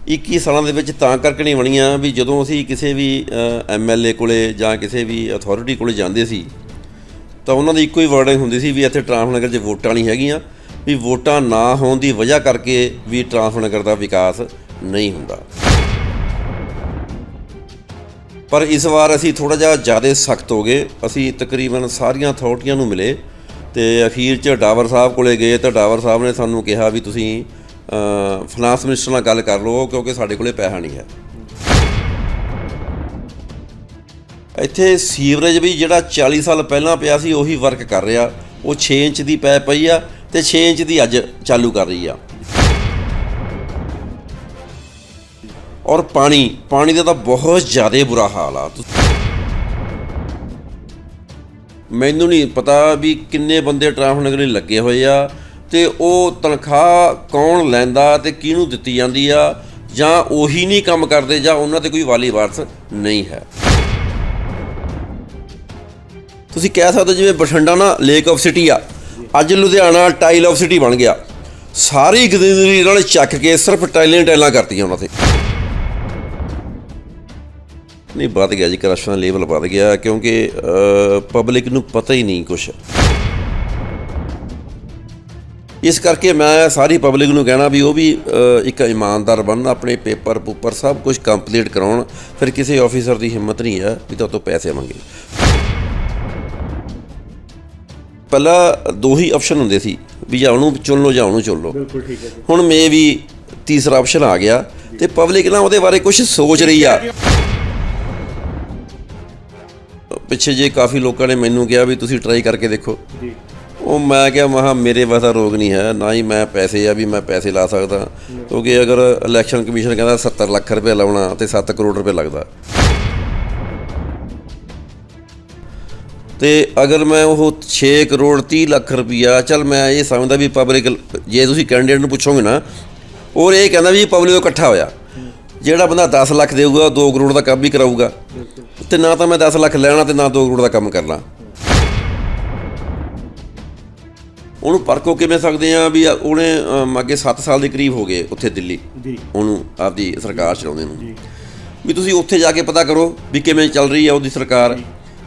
21 ਸਾਲਾਂ ਦੇ ਵਿੱਚ ਤਾਂ ਕਰਕੇ ਨਹੀਂ ਬਣੀਆਂ ਵੀ ਜਦੋਂ ਅਸੀਂ ਕਿਸੇ ਵੀ MLA ਕੋਲੇ ਜਾਂ ਕਿਸੇ ਵੀ ਅਥਾਰਟੀ ਕੋਲੇ ਜਾਂਦੇ ਸੀ ਤਾਂ ਉਹਨਾਂ ਦੀ ਇੱਕੋ ਹੀ ਵਰਡਿੰਗ ਹੁੰਦੀ ਸੀ ਵੀ ਇੱਥੇ ਟਰਾਂਸਫਰ ਨਗਰ 'ਚ ਵੋਟਾਂ ਨਹੀਂ ਹੈਗੀਆਂ, ਵੀ ਵੋਟਾਂ ਨਾ ਹੋਣ ਦੀ ਵਜ੍ਹਾ ਕਰਕੇ ਵੀ ਟਰਾਂਸਫਰ ਨਗਰ ਦਾ ਵਿਕਾਸ ਨਹੀਂ ਹੁੰਦਾ। ਪਰ ਇਸ ਵਾਰ ਅਸੀਂ ਥੋੜ੍ਹਾ ਜਿਹਾ ਜ਼ਿਆਦਾ ਸਖਤ ਹੋ ਗਏ। ਅਸੀਂ ਤਕਰੀਬਨ ਸਾਰੀਆਂ ਅਥਾਰਟੀਆਂ ਨੂੰ ਮਿਲੇ ਅਤੇ ਅਖੀਰ 'ਚ ਡਾਵਰ ਸਾਹਿਬ ਕੋਲੇ ਗਏ ਤਾਂ ਡਾਵਰ ਸਾਹਿਬ ਨੇ ਸਾਨੂੰ ਕਿਹਾ ਵੀ ਤੁਸੀਂ ਫਾਈਨਾਂਸ ਮਿਨਿਸਟਰ ਨਾਲ ਗੱਲ ਕਰ ਲਓ ਕਿਉਂਕਿ ਸਾਡੇ ਕੋਲੇ ਪੈਸਾ ਨਹੀਂ ਹੈ। ਇੱਥੇ ਸੀਵਰੇਜ ਵੀ ਜਿਹੜਾ 40 ਸਾਲ ਪਹਿਲਾਂ ਪਿਆ ਸੀ ਉਹੀ ਵਰਕ ਕਰ ਰਿਹਾ। ਉਹ 6 ਇੰਚ ਦੀ ਪੈਪ ਪਈ ਆ ਅਤੇ 6 ਇੰਚ ਦੀ ਅੱਜ ਚਾਲੂ ਕਰ ਰਹੀ ਆ। ਔਰ ਪਾਣੀ ਦਾ ਤਾਂ ਬਹੁਤ ਜ਼ਿਆਦਾ ਬੁਰਾ ਹਾਲ ਆ। ਮੈਨੂੰ ਨਹੀਂ ਪਤਾ ਵੀ ਕਿੰਨੇ ਬੰਦੇ ਟਰਾਂਸਫਰ ਨਗਰ ਲਈ ਲੱਗੇ ਹੋਏ ਆ ਅਤੇ ਉਹ ਤਨਖਾਹ ਕੌਣ ਲੈਂਦਾ ਅਤੇ ਕਿਹਨੂੰ ਦਿੱਤੀ ਜਾਂਦੀ ਆ, ਜਾਂ ਉਹੀ ਨਹੀਂ ਕੰਮ ਕਰਦੇ ਜਾਂ ਉਹਨਾਂ 'ਤੇ ਕੋਈ ਵਾਲੀ ਵਾਰਸ ਨਹੀਂ ਹੈ। ਤੁਸੀਂ ਕਹਿ ਸਕਦੇ ਹੋ ਜਿਵੇਂ ਬਠਿੰਡਾ ਨਾ ਲੇਕ ਆਫ ਸਿਟੀ ਆ, ਅੱਜ ਲੁਧਿਆਣਾ ਟਾਈਲ ਆਫ ਸਿਟੀ ਬਣ ਗਿਆ। ਸਾਰੀ ਗਰੀਨਰੀ ਨਾਲ ਚੱਕ ਕੇ ਸਿਰਫ ਟਾਈਲਾਂ ਕਰਤੀਆਂ ਉਹਨਾਂ 'ਤੇ। ਨਹੀਂ ਵੱਧ ਗਿਆ ਜੀ, ਕਰਪਸ਼ਨ ਦਾ ਲੈਵਲ ਵੱਧ ਗਿਆ ਕਿਉਂਕਿ ਪਬਲਿਕ ਨੂੰ ਪਤਾ ਹੀ ਨਹੀਂ ਕੁਛ। ਇਸ ਕਰਕੇ ਮੈਂ ਸਾਰੀ ਪਬਲਿਕ ਨੂੰ ਕਹਿਣਾ ਵੀ ਉਹ ਵੀ ਇੱਕ ਇਮਾਨਦਾਰ ਬਣਨ, ਆਪਣੇ ਪੇਪਰ ਸਭ ਕੁਝ ਕੰਪਲੀਟ ਕਰਾਉਣ। ਫਿਰ ਕਿਸੇ ਆਫਿਸਰ ਦੀ ਹਿੰਮਤ ਨਹੀਂ ਹੈ ਵੀ ਤੁਹਾਡੇ ਤੋਂ ਪੈਸੇ ਮੰਗੇ। ਪਹਿਲਾਂ 2 ਹੀ ਆਪਸ਼ਨ ਹੁੰਦੇ ਸੀ ਵੀ ਜਾਂ ਉਹਨੂੰ ਚੁਣ ਲਓ ਜਾਂ ਉਹਨੂੰ ਚੁਣ ਲਓ। ਬਿਲਕੁਲ ਠੀਕ ਹੈ ਜੀ। ਹੁਣ ਮੇ ਵੀ ਤੀਸਰਾ ਆਪਸ਼ਨ ਆ ਗਿਆ ਅਤੇ ਪਬਲਿਕ ਨਾ ਉਹਦੇ ਬਾਰੇ ਕੁਛ ਸੋਚ ਰਹੀ ਆ। ਪਿੱਛੇ ਜੇ ਕਾਫੀ ਲੋਕਾਂ ਨੇ ਮੈਨੂੰ ਕਿਹਾ ਵੀ ਤੁਸੀਂ ਟਰਾਈ ਕਰਕੇ ਦੇਖੋ। ਉਹ ਮੈਂ ਕਿਹਾ ਮੇਰੇ ਵਾਸਤੇ ਰੋਗ ਨਹੀਂ ਹੈ, ਨਾ ਹੀ ਮੈਂ ਪੈਸੇ ਆ ਵੀ ਮੈਂ ਪੈਸੇ ਲਾ ਸਕਦਾ, ਕਿਉਂਕਿ ਅਗਰ ਇਲੈਕਸ਼ਨ ਕਮਿਸ਼ਨ ਕਹਿੰਦਾ 70 ਲੱਖ ਰੁਪਏ ਲਾਉਣਾ ਅਤੇ 7 ਕਰੋੜ ਰੁਪਏ ਲੱਗਦਾ। ਅਤੇ ਅਗਰ ਮੈਂ ਉਹ 6 ਕਰੋੜ 30 ਲੱਖ ਰੁਪਈਆ, ਚੱਲ ਮੈਂ ਇਹ ਸਮਝਦਾ ਵੀ ਪਬਲਿਕ, ਜੇ ਤੁਸੀਂ ਕੈਂਡੀਡੇਟ ਨੂੰ ਪੁੱਛੋਗੇ ਨਾ, ਉਹ ਇਹ ਕਹਿੰਦਾ ਵੀ ਪਬਲਿਕ ਤੋਂ ਇਕੱਠਾ ਹੋਇਆ। ਜਿਹੜਾ ਬੰਦਾ 10 ਲੱਖ ਦੇਊਗਾ 2 ਕਰੋੜ ਦਾ ਕੰਮ ਵੀ ਕਰਾਊਗਾ, ਅਤੇ ਨਾ ਤਾਂ ਮੈਂ 10 ਲੱਖ ਲੈਣਾ ਅਤੇ ਨਾ 2 ਕਰੋੜ ਦਾ ਕੰਮ ਕਰਨਾ। ਉਹਨੂੰ ਪਰਖੋ ਕਿਵੇਂ ਸਕਦੇ ਹਾਂ ਵੀ ਉਹਨੇ ਅੱਗੇ 7 ਸਾਲ ਦੇ ਕਰੀਬ ਹੋ ਗਏ ਉੱਥੇ ਦਿੱਲੀ ਉਹਨੂੰ ਆਪਦੀ ਸਰਕਾਰ ਚਲਾਉਂਦੇ ਨੂੰ, ਵੀ ਤੁਸੀਂ ਉੱਥੇ ਜਾ ਕੇ ਪਤਾ ਕਰੋ ਵੀ ਕਿਵੇਂ ਚੱਲ ਰਹੀ ਹੈ ਉਹਦੀ ਸਰਕਾਰ,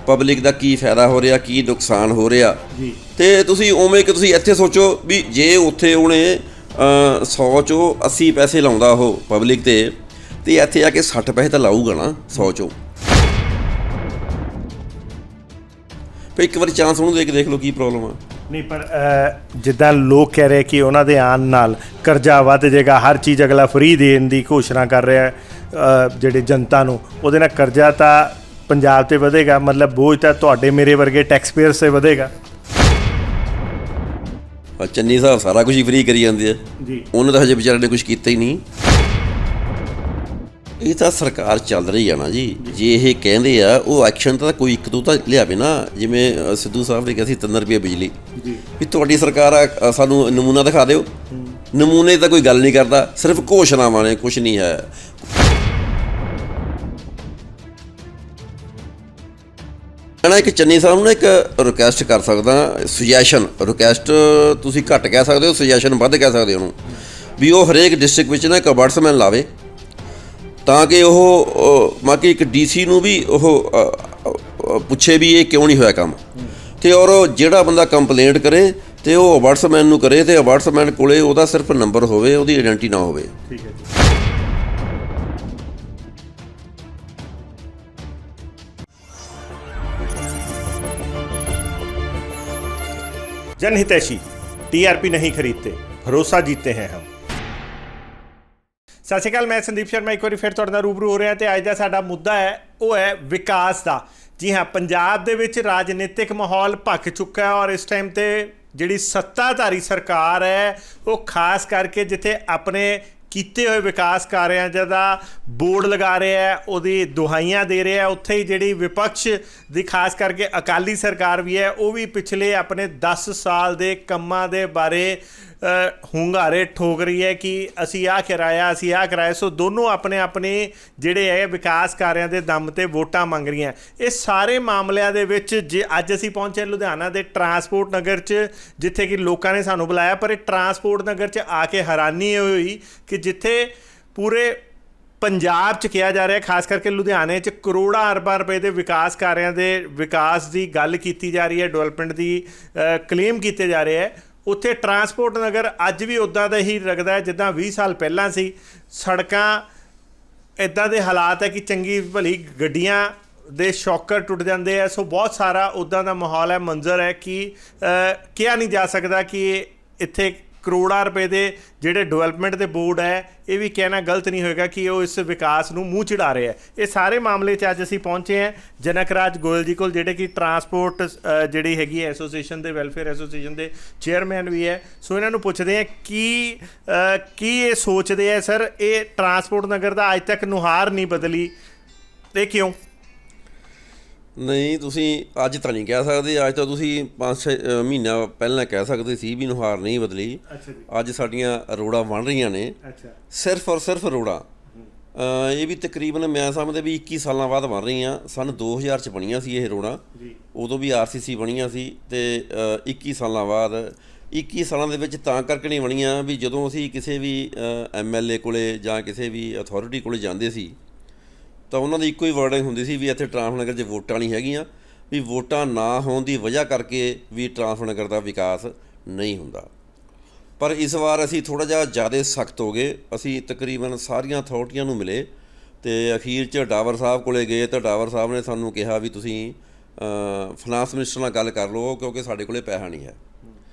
ਪਬਲਿਕ ਦਾ ਕੀ ਫਾਇਦਾ ਹੋ ਰਿਹਾ, ਕੀ ਨੁਕਸਾਨ ਹੋ ਰਿਹਾ। ਅਤੇ ਤੁਸੀਂ ਉਵੇਂ ਕਿ ਤੁਸੀਂ ਇੱਥੇ ਸੋਚੋ ਵੀ ਜੇ ਉੱਥੇ ਉਹਨੇ 100 ਚੋਂ 80 ਪੈਸੇ ਲਾਉਂਦਾ ਉਹ ਪਬਲਿਕ 'ਤੇ ਇੱਥੇ ਆ ਕੇ 60 ਪੈਸੇ ਤਾਂ ਲਾਊਗਾ ਨਾ 100 ਚੋਂ। ਫਿਰ ਇੱਕ ਵਾਰੀ ਚਾਂਸ ਉਹਨੂੰ ਦੇਖ ਲਓ ਕੀ ਪ੍ਰੋਬਲਮ ਆ। ਨਹੀਂ ਪਰ ਜਿੱਦਾਂ ਲੋਕ ਕਹਿ ਰਹੇ ਕਿ ਉਹਨਾਂ ਦੇ ਆਉਣ ਨਾਲ ਕਰਜ਼ਾ ਵੱਧ ਜਾਏਗਾ, ਹਰ ਚੀਜ਼ ਅਗਲਾ ਫਰੀ ਦੇਣ ਦੀ ਘੋਸ਼ਣਾ ਕਰ ਰਿਹਾ ਜਿਹੜੇ ਜਨਤਾ ਨੂੰ, ਉਹਦੇ ਨਾਲ ਕਰਜ਼ਾ ਤਾਂ ਪੰਜਾਬ 'ਤੇ ਵਧੇਗਾ, ਮਤਲਬ ਬੋਝ ਤਾਂ ਤੁਹਾਡੇ ਮੇਰੇ ਵਰਗੇ ਟੈਕਸ ਪੇਅਰਸ 'ਤੇ ਵਧੇਗਾ। ਚੰਨੀ ਸਾਹਿਬ ਸਾਰਾ ਕੁਝ ਹੀ ਫਰੀ ਕਰੀ ਜਾਂਦੇ ਆ ਜੀ, ਉਹਨੇ ਤਾਂ ਹਜੇ ਵਿਚਾਰੇ ਨੇ ਕੁਝ ਕੀਤਾ ਹੀ ਨਹੀਂ। ਇਹ ਤਾਂ ਸਰਕਾਰ ਚੱਲ ਰਹੀ ਆ ਨਾ ਜੀ, ਜੇ ਇਹ ਕਹਿੰਦੇ ਆ ਉਹ ਐਕਸ਼ਨ ਤਾਂ ਕੋਈ ਇੱਕ ਦੋ ਤਾਂ ਲਿਆਵੇ ਨਾ। ਜਿਵੇਂ ਸਿੱਧੂ ਸਾਹਿਬ ਨੇ ਕਿਹਾ ਸੀ 3 ਰੁਪਏ ਬਿਜਲੀ, ਵੀ ਤੁਹਾਡੀ ਸਰਕਾਰ ਆ, ਸਾਨੂੰ ਨਮੂਨਾ ਦਿਖਾ ਦਿਓ। ਨਮੂਨੇ ਤਾਂ ਕੋਈ ਗੱਲ ਨਹੀਂ ਕਰਦਾ, ਸਿਰਫ ਘੋਸ਼ਣਾਵਾਂ ਨੇ, ਕੁਛ ਨਹੀਂ ਹੈ। ਮੈਂ ਇੱਕ ਚੰਨੀ ਸਾਹਿਬ ਨੂੰ ਇੱਕ ਰਿਕੁਐਸਟ ਕਰ ਸਕਦਾ, ਰਿਕੁਐਸਟ ਤੁਸੀਂ ਘੱਟ ਕਹਿ ਸਕਦੇ ਹੋ, ਸੁਜੈਸ਼ਨ ਵੱਧ ਕਹਿ ਸਕਦੇ ਹੋ ਉਹਨੂੰ, ਵੀ ਉਹ ਹਰੇਕ ਡਿਸਟ੍ਰਿਕਟ ਵਿੱਚ ਨਾ ਇੱਕ ਵਾਟਸਮੈਨ ਲਾਵੇ ਤਾਂ ਕਿ ਉਹ ਬਾਕੀ ਇੱਕ DC ਨੂੰ ਵੀ ਉਹ ਪੁੱਛੇ ਵੀ ਇਹ ਕਿਉਂ ਨਹੀਂ ਹੋਇਆ ਕੰਮ। ਅਤੇ ਔਰ ਜਿਹੜਾ ਬੰਦਾ ਕੰਪਲੇਂਟ ਕਰੇ ਅਤੇ ਉਹ ਵਾਟਸਮੈਨ ਨੂੰ ਕਰੇ ਅਤੇ ਵਾਟਸਮੈਨ ਕੋਲ ਉਹਦਾ ਸਿਰਫ ਨੰਬਰ ਹੋਵੇ, ਉਹਦੀ ਆਇਡੈਂਟੀ ਨਾ ਹੋਵੇ। ਠੀਕ ਹੈ ਜੀ। जनहितैषी TRP नहीं खरीदते, भरोसा जीतते हैं हम। ਸਤਿ ਸ਼੍ਰੀ ਅਕਾਲ, ਮੈਂ ਸੰਦੀਪ ਸ਼ਰਮਾ ਇੱਕ ਵਾਰੀ ਫਿਰ ਤੁਹਾਡੇ ਨਾਲ ਰੂਬਰੂ ਹੋ ਰਿਹਾ ਅਤੇ ਅੱਜ ਦਾ ਸਾਡਾ ਮੁੱਦਾ ਹੈ ਉਹ ਹੈ ਵਿਕਾਸ ਦਾ। ਜੀ ਹਾਂ, ਪੰਜਾਬ ਦੇ ਵਿੱਚ ਰਾਜਨੀਤਿਕ ਮਾਹੌਲ ਭਖ ਚੁੱਕਾ ਹੈ ਔਰ ਇਸ ਟਾਈਮ 'ਤੇ ਜਿਹੜੀ ਸੱਤਾਧਾਰੀ ਸਰਕਾਰ ਹੈ ਉਹ ਖਾਸ ਕਰਕੇ ਜਿੱਥੇ ਆਪਣੇ ਕੀਤੇ ਹੋਏ ਵਿਕਾਸ ਕਾਰਿਆਂ ਦਾ ਬੋਰਡ ਲਗਾ ਰਿਹਾ ਹੈ, ਉਹਦੀ ਦੁਹਾਈਆਂ ਦੇ ਰਿਹਾ, ਉੱਥੇ ਹੀ ਜਿਹੜੀ ਵਿਪਕਸ਼ ਦੀ ਖਾਸ ਕਰਕੇ ਅਕਾਲੀ ਸਰਕਾਰ ਵੀ ਹੈ ਉਹ ਵੀ ਪਿਛਲੇ ਆਪਣੇ 10 ਸਾਲ ਦੇ ਕੰਮਾਂ ਦੇ ਬਾਰੇ ਹੁੰਗਾਰੇ ਠੋਕ ਰਹੀ ਹੈ ਕਿ ਅਸੀਂ ਆਹ ਕਰਾਇਆ। ਸੋ ਦੋਨੋਂ ਆਪਣੇ ਜਿਹੜੇ ਹੈ ਵਿਕਾਸ ਕਾਰਿਆਂ ਦੇ ਦਮ 'ਤੇ ਵੋਟਾਂ ਮੰਗ ਰਹੀਆਂ। ਇਹ ਸਾਰੇ ਮਾਮਲਿਆਂ ਦੇ ਵਿੱਚ ਜੇ ਅੱਜ ਅਸੀਂ ਪਹੁੰਚੇ ਲੁਧਿਆਣਾ ਦੇ ਟਰਾਂਸਪੋਰਟ ਨਗਰ 'ਚ, ਜਿੱਥੇ ਕਿ ਲੋਕਾਂ ਨੇ ਸਾਨੂੰ ਬੁਲਾਇਆ, ਪਰ ਇਹ ਟਰਾਂਸਪੋਰਟ ਨਗਰ 'ਚ ਆ ਕੇ ਹੈਰਾਨੀ ਹੋਈ ਕਿ ਜਿੱਥੇ ਪੂਰੇ ਪੰਜਾਬ 'ਚ ਕਿਹਾ ਜਾ ਰਿਹਾ, ਖਾਸ ਕਰਕੇ ਲੁਧਿਆਣੇ 'ਚ ਕਰੋੜਾਂ ਅਰਬਾਂ ਰੁਪਏ ਦੇ ਵਿਕਾਸ ਕਾਰਿਆਂ ਦੇ ਵਿਕਾਸ ਦੀ ਗੱਲ ਕੀਤੀ ਜਾ ਰਹੀ ਹੈ, ਡਿਵੈਲਪਮੈਂਟ ਦੀ ਕਲੇਮ ਕੀਤੇ ਜਾ ਰਹੇ ਹੈ। ਉੱਥੇ ਟਰਾਂਸਪੋਰਟ ਨਗਰ ਅੱਜ ਵੀ ਉੱਦਾਂ ਦਾ ਹੀ ਲੱਗਦਾ ਹੈ ਜਿੱਦਾਂ 20 ਸਾਲ ਪਹਿਲਾਂ ਸੀ। ਸੜਕਾਂ ਇੱਦਾਂ ਦੇ ਹਾਲਾਤ ਹੈ ਕਿ ਚੰਗੀ ਭਲੀ ਗੱਡੀਆਂ ਦੇ ਸ਼ੌਕਰ ਟੁੱਟ ਜਾਂਦੇ ਆ। ਸੋ ਬਹੁਤ ਸਾਰਾ ਉੱਦਾਂ ਦਾ ਮਾਹੌਲ ਹੈ, ਮੰਜ਼ਰ ਹੈ ਕਿ ਕਿਹਾ ਨਹੀਂ ਜਾ ਸਕਦਾ ਕਿ ਇੱਥੇ ਕਰੋੜਾਂ ਰੁਪਏ ਦੇ ਜਿਹੜੇ ਡਿਵੈਲਪਮੈਂਟ ਦੇ ਬੋਰਡ ਹੈ, ਇਹ ਵੀ ਕਹਿਣਾ ਗਲਤ ਨਹੀਂ ਹੋਏਗਾ ਕਿ ਉਹ ਇਸ ਵਿਕਾਸ ਨੂੰ ਮੂੰਹ ਚੜਾ ਰਹੇ ਹੈ। ਇਹ ਸਾਰੇ ਮਾਮਲੇ 'ਚ ਅੱਜ ਅਸੀਂ ਪਹੁੰਚੇ ਹਾਂ ਜਨਕ ਰਾਜ ਗੋਇਲ ਜੀ ਕੋਲ, ਜਿਹੜੇ ਕਿ ਟਰਾਂਸਪੋਰਟ ਜਿਹੜੀ ਹੈਗੀ ਹੈ ਐਸੋਸੀਏਸ਼ਨ ਦੇ, ਵੈਲਫੇਅਰ ਐਸੋਸੀਏਸ਼ਨ ਦੇ ਚੇਅਰਮੈਨ ਵੀ ਹੈ। ਸੋ ਇਹਨਾਂ ਨੂੰ ਪੁੱਛਦੇ ਹਾਂ ਕੀ ਇਹ ਸੋਚਦੇ ਹੈ ਸਰ, ਇਹ ਟਰਾਂਸਪੋਰਟ ਨਗਰ ਦਾ ਅੱਜ ਤੱਕ ਨੁਹਾਰ ਨਹੀਂ ਬਦਲੀ, ਤੇ ਕਿਉਂ? ਨਹੀਂ, ਤੁਸੀਂ ਅੱਜ ਤਾਂ ਨਹੀਂ ਕਹਿ ਸਕਦੇ। ਅੱਜ ਤਾਂ ਤੁਸੀਂ 5-6 ਮਹੀਨਾ ਪਹਿਲਾਂ ਕਹਿ ਸਕਦੇ ਸੀ ਵੀ ਨੁਹਾਰ ਨਹੀਂ ਬਦਲੀ। ਅੱਜ ਸਾਡੀਆਂ ਰੋਡਾਂ ਬਣ ਰਹੀਆਂ ਨੇ, ਸਿਰਫ ਔਰ ਸਿਰਫ ਰੋਡਾਂ। ਇਹ ਵੀ ਤਕਰੀਬਨ ਮੈਂ ਸਮਝਦਾ ਵੀ 21 ਸਾਲਾਂ ਬਾਅਦ ਬਣ ਰਹੀਆਂ। ਸਨ 2000 ਚ ਬਣੀਆਂ ਸੀ ਇਹ ਰੋਡਾਂ, ਉਦੋਂ ਵੀ RCC ਬਣੀਆਂ ਸੀ, ਤੇ 21 ਸਾਲਾਂ ਬਾਅਦ 21 ਸਾਲਾਂ ਦੇ ਵਿੱਚ ਤਾਂ ਕਰਕੇ ਨਹੀਂ ਬਣੀਆਂ ਵੀ ਜਦੋਂ ਅਸੀਂ ਕਿਸੇ ਵੀ MLA ਕੋਲੇ ਜਾਂ ਕਿਸੇ ਵੀ ਅਥਾਰਟੀ ਕੋਲੇ ਜਾਂਦੇ ਸੀ ਤਾਂ ਉਹਨਾਂ ਦੀ ਇੱਕੋ ਹੀ ਵਰਡਿੰਗ ਹੁੰਦੀ ਸੀ ਵੀ ਇੱਥੇ ਟਰਾਂਸਪੋਰਟ ਨਗਰ 'ਚ ਵੋਟਾਂ ਨਹੀਂ ਹੈਗੀਆਂ, ਵੀ ਵੋਟਾਂ ਨਾ ਹੋਣ ਦੀ ਵਜ੍ਹਾ ਕਰਕੇ ਵੀ ਟਰਾਂਸਪੋਰਟ ਨਗਰ ਦਾ ਵਿਕਾਸ ਨਹੀਂ ਹੁੰਦਾ। ਪਰ ਇਸ ਵਾਰ ਅਸੀਂ ਥੋੜ੍ਹਾ ਜਿਹਾ ਜ਼ਿਆਦਾ ਸਖਤ ਹੋ ਗਏ। ਅਸੀਂ ਤਕਰੀਬਨ ਸਾਰੀਆਂ ਅਥਾਰਟੀਆਂ ਨੂੰ ਮਿਲੇ ਅਤੇ ਅਖੀਰ 'ਚ ਡਾਵਰ ਸਾਹਿਬ ਕੋਲੇ ਗਏ ਤਾਂ ਡਾਵਰ ਸਾਹਿਬ ਨੇ ਸਾਨੂੰ ਕਿਹਾ ਵੀ ਤੁਸੀਂ ਫਾਈਨਾਂਸ ਮਿਨਿਸਟਰ ਨਾਲ ਗੱਲ ਕਰ ਲਓ ਕਿਉਂਕਿ ਸਾਡੇ ਕੋਲੇ ਪੈਸਾ ਨਹੀਂ ਹੈ।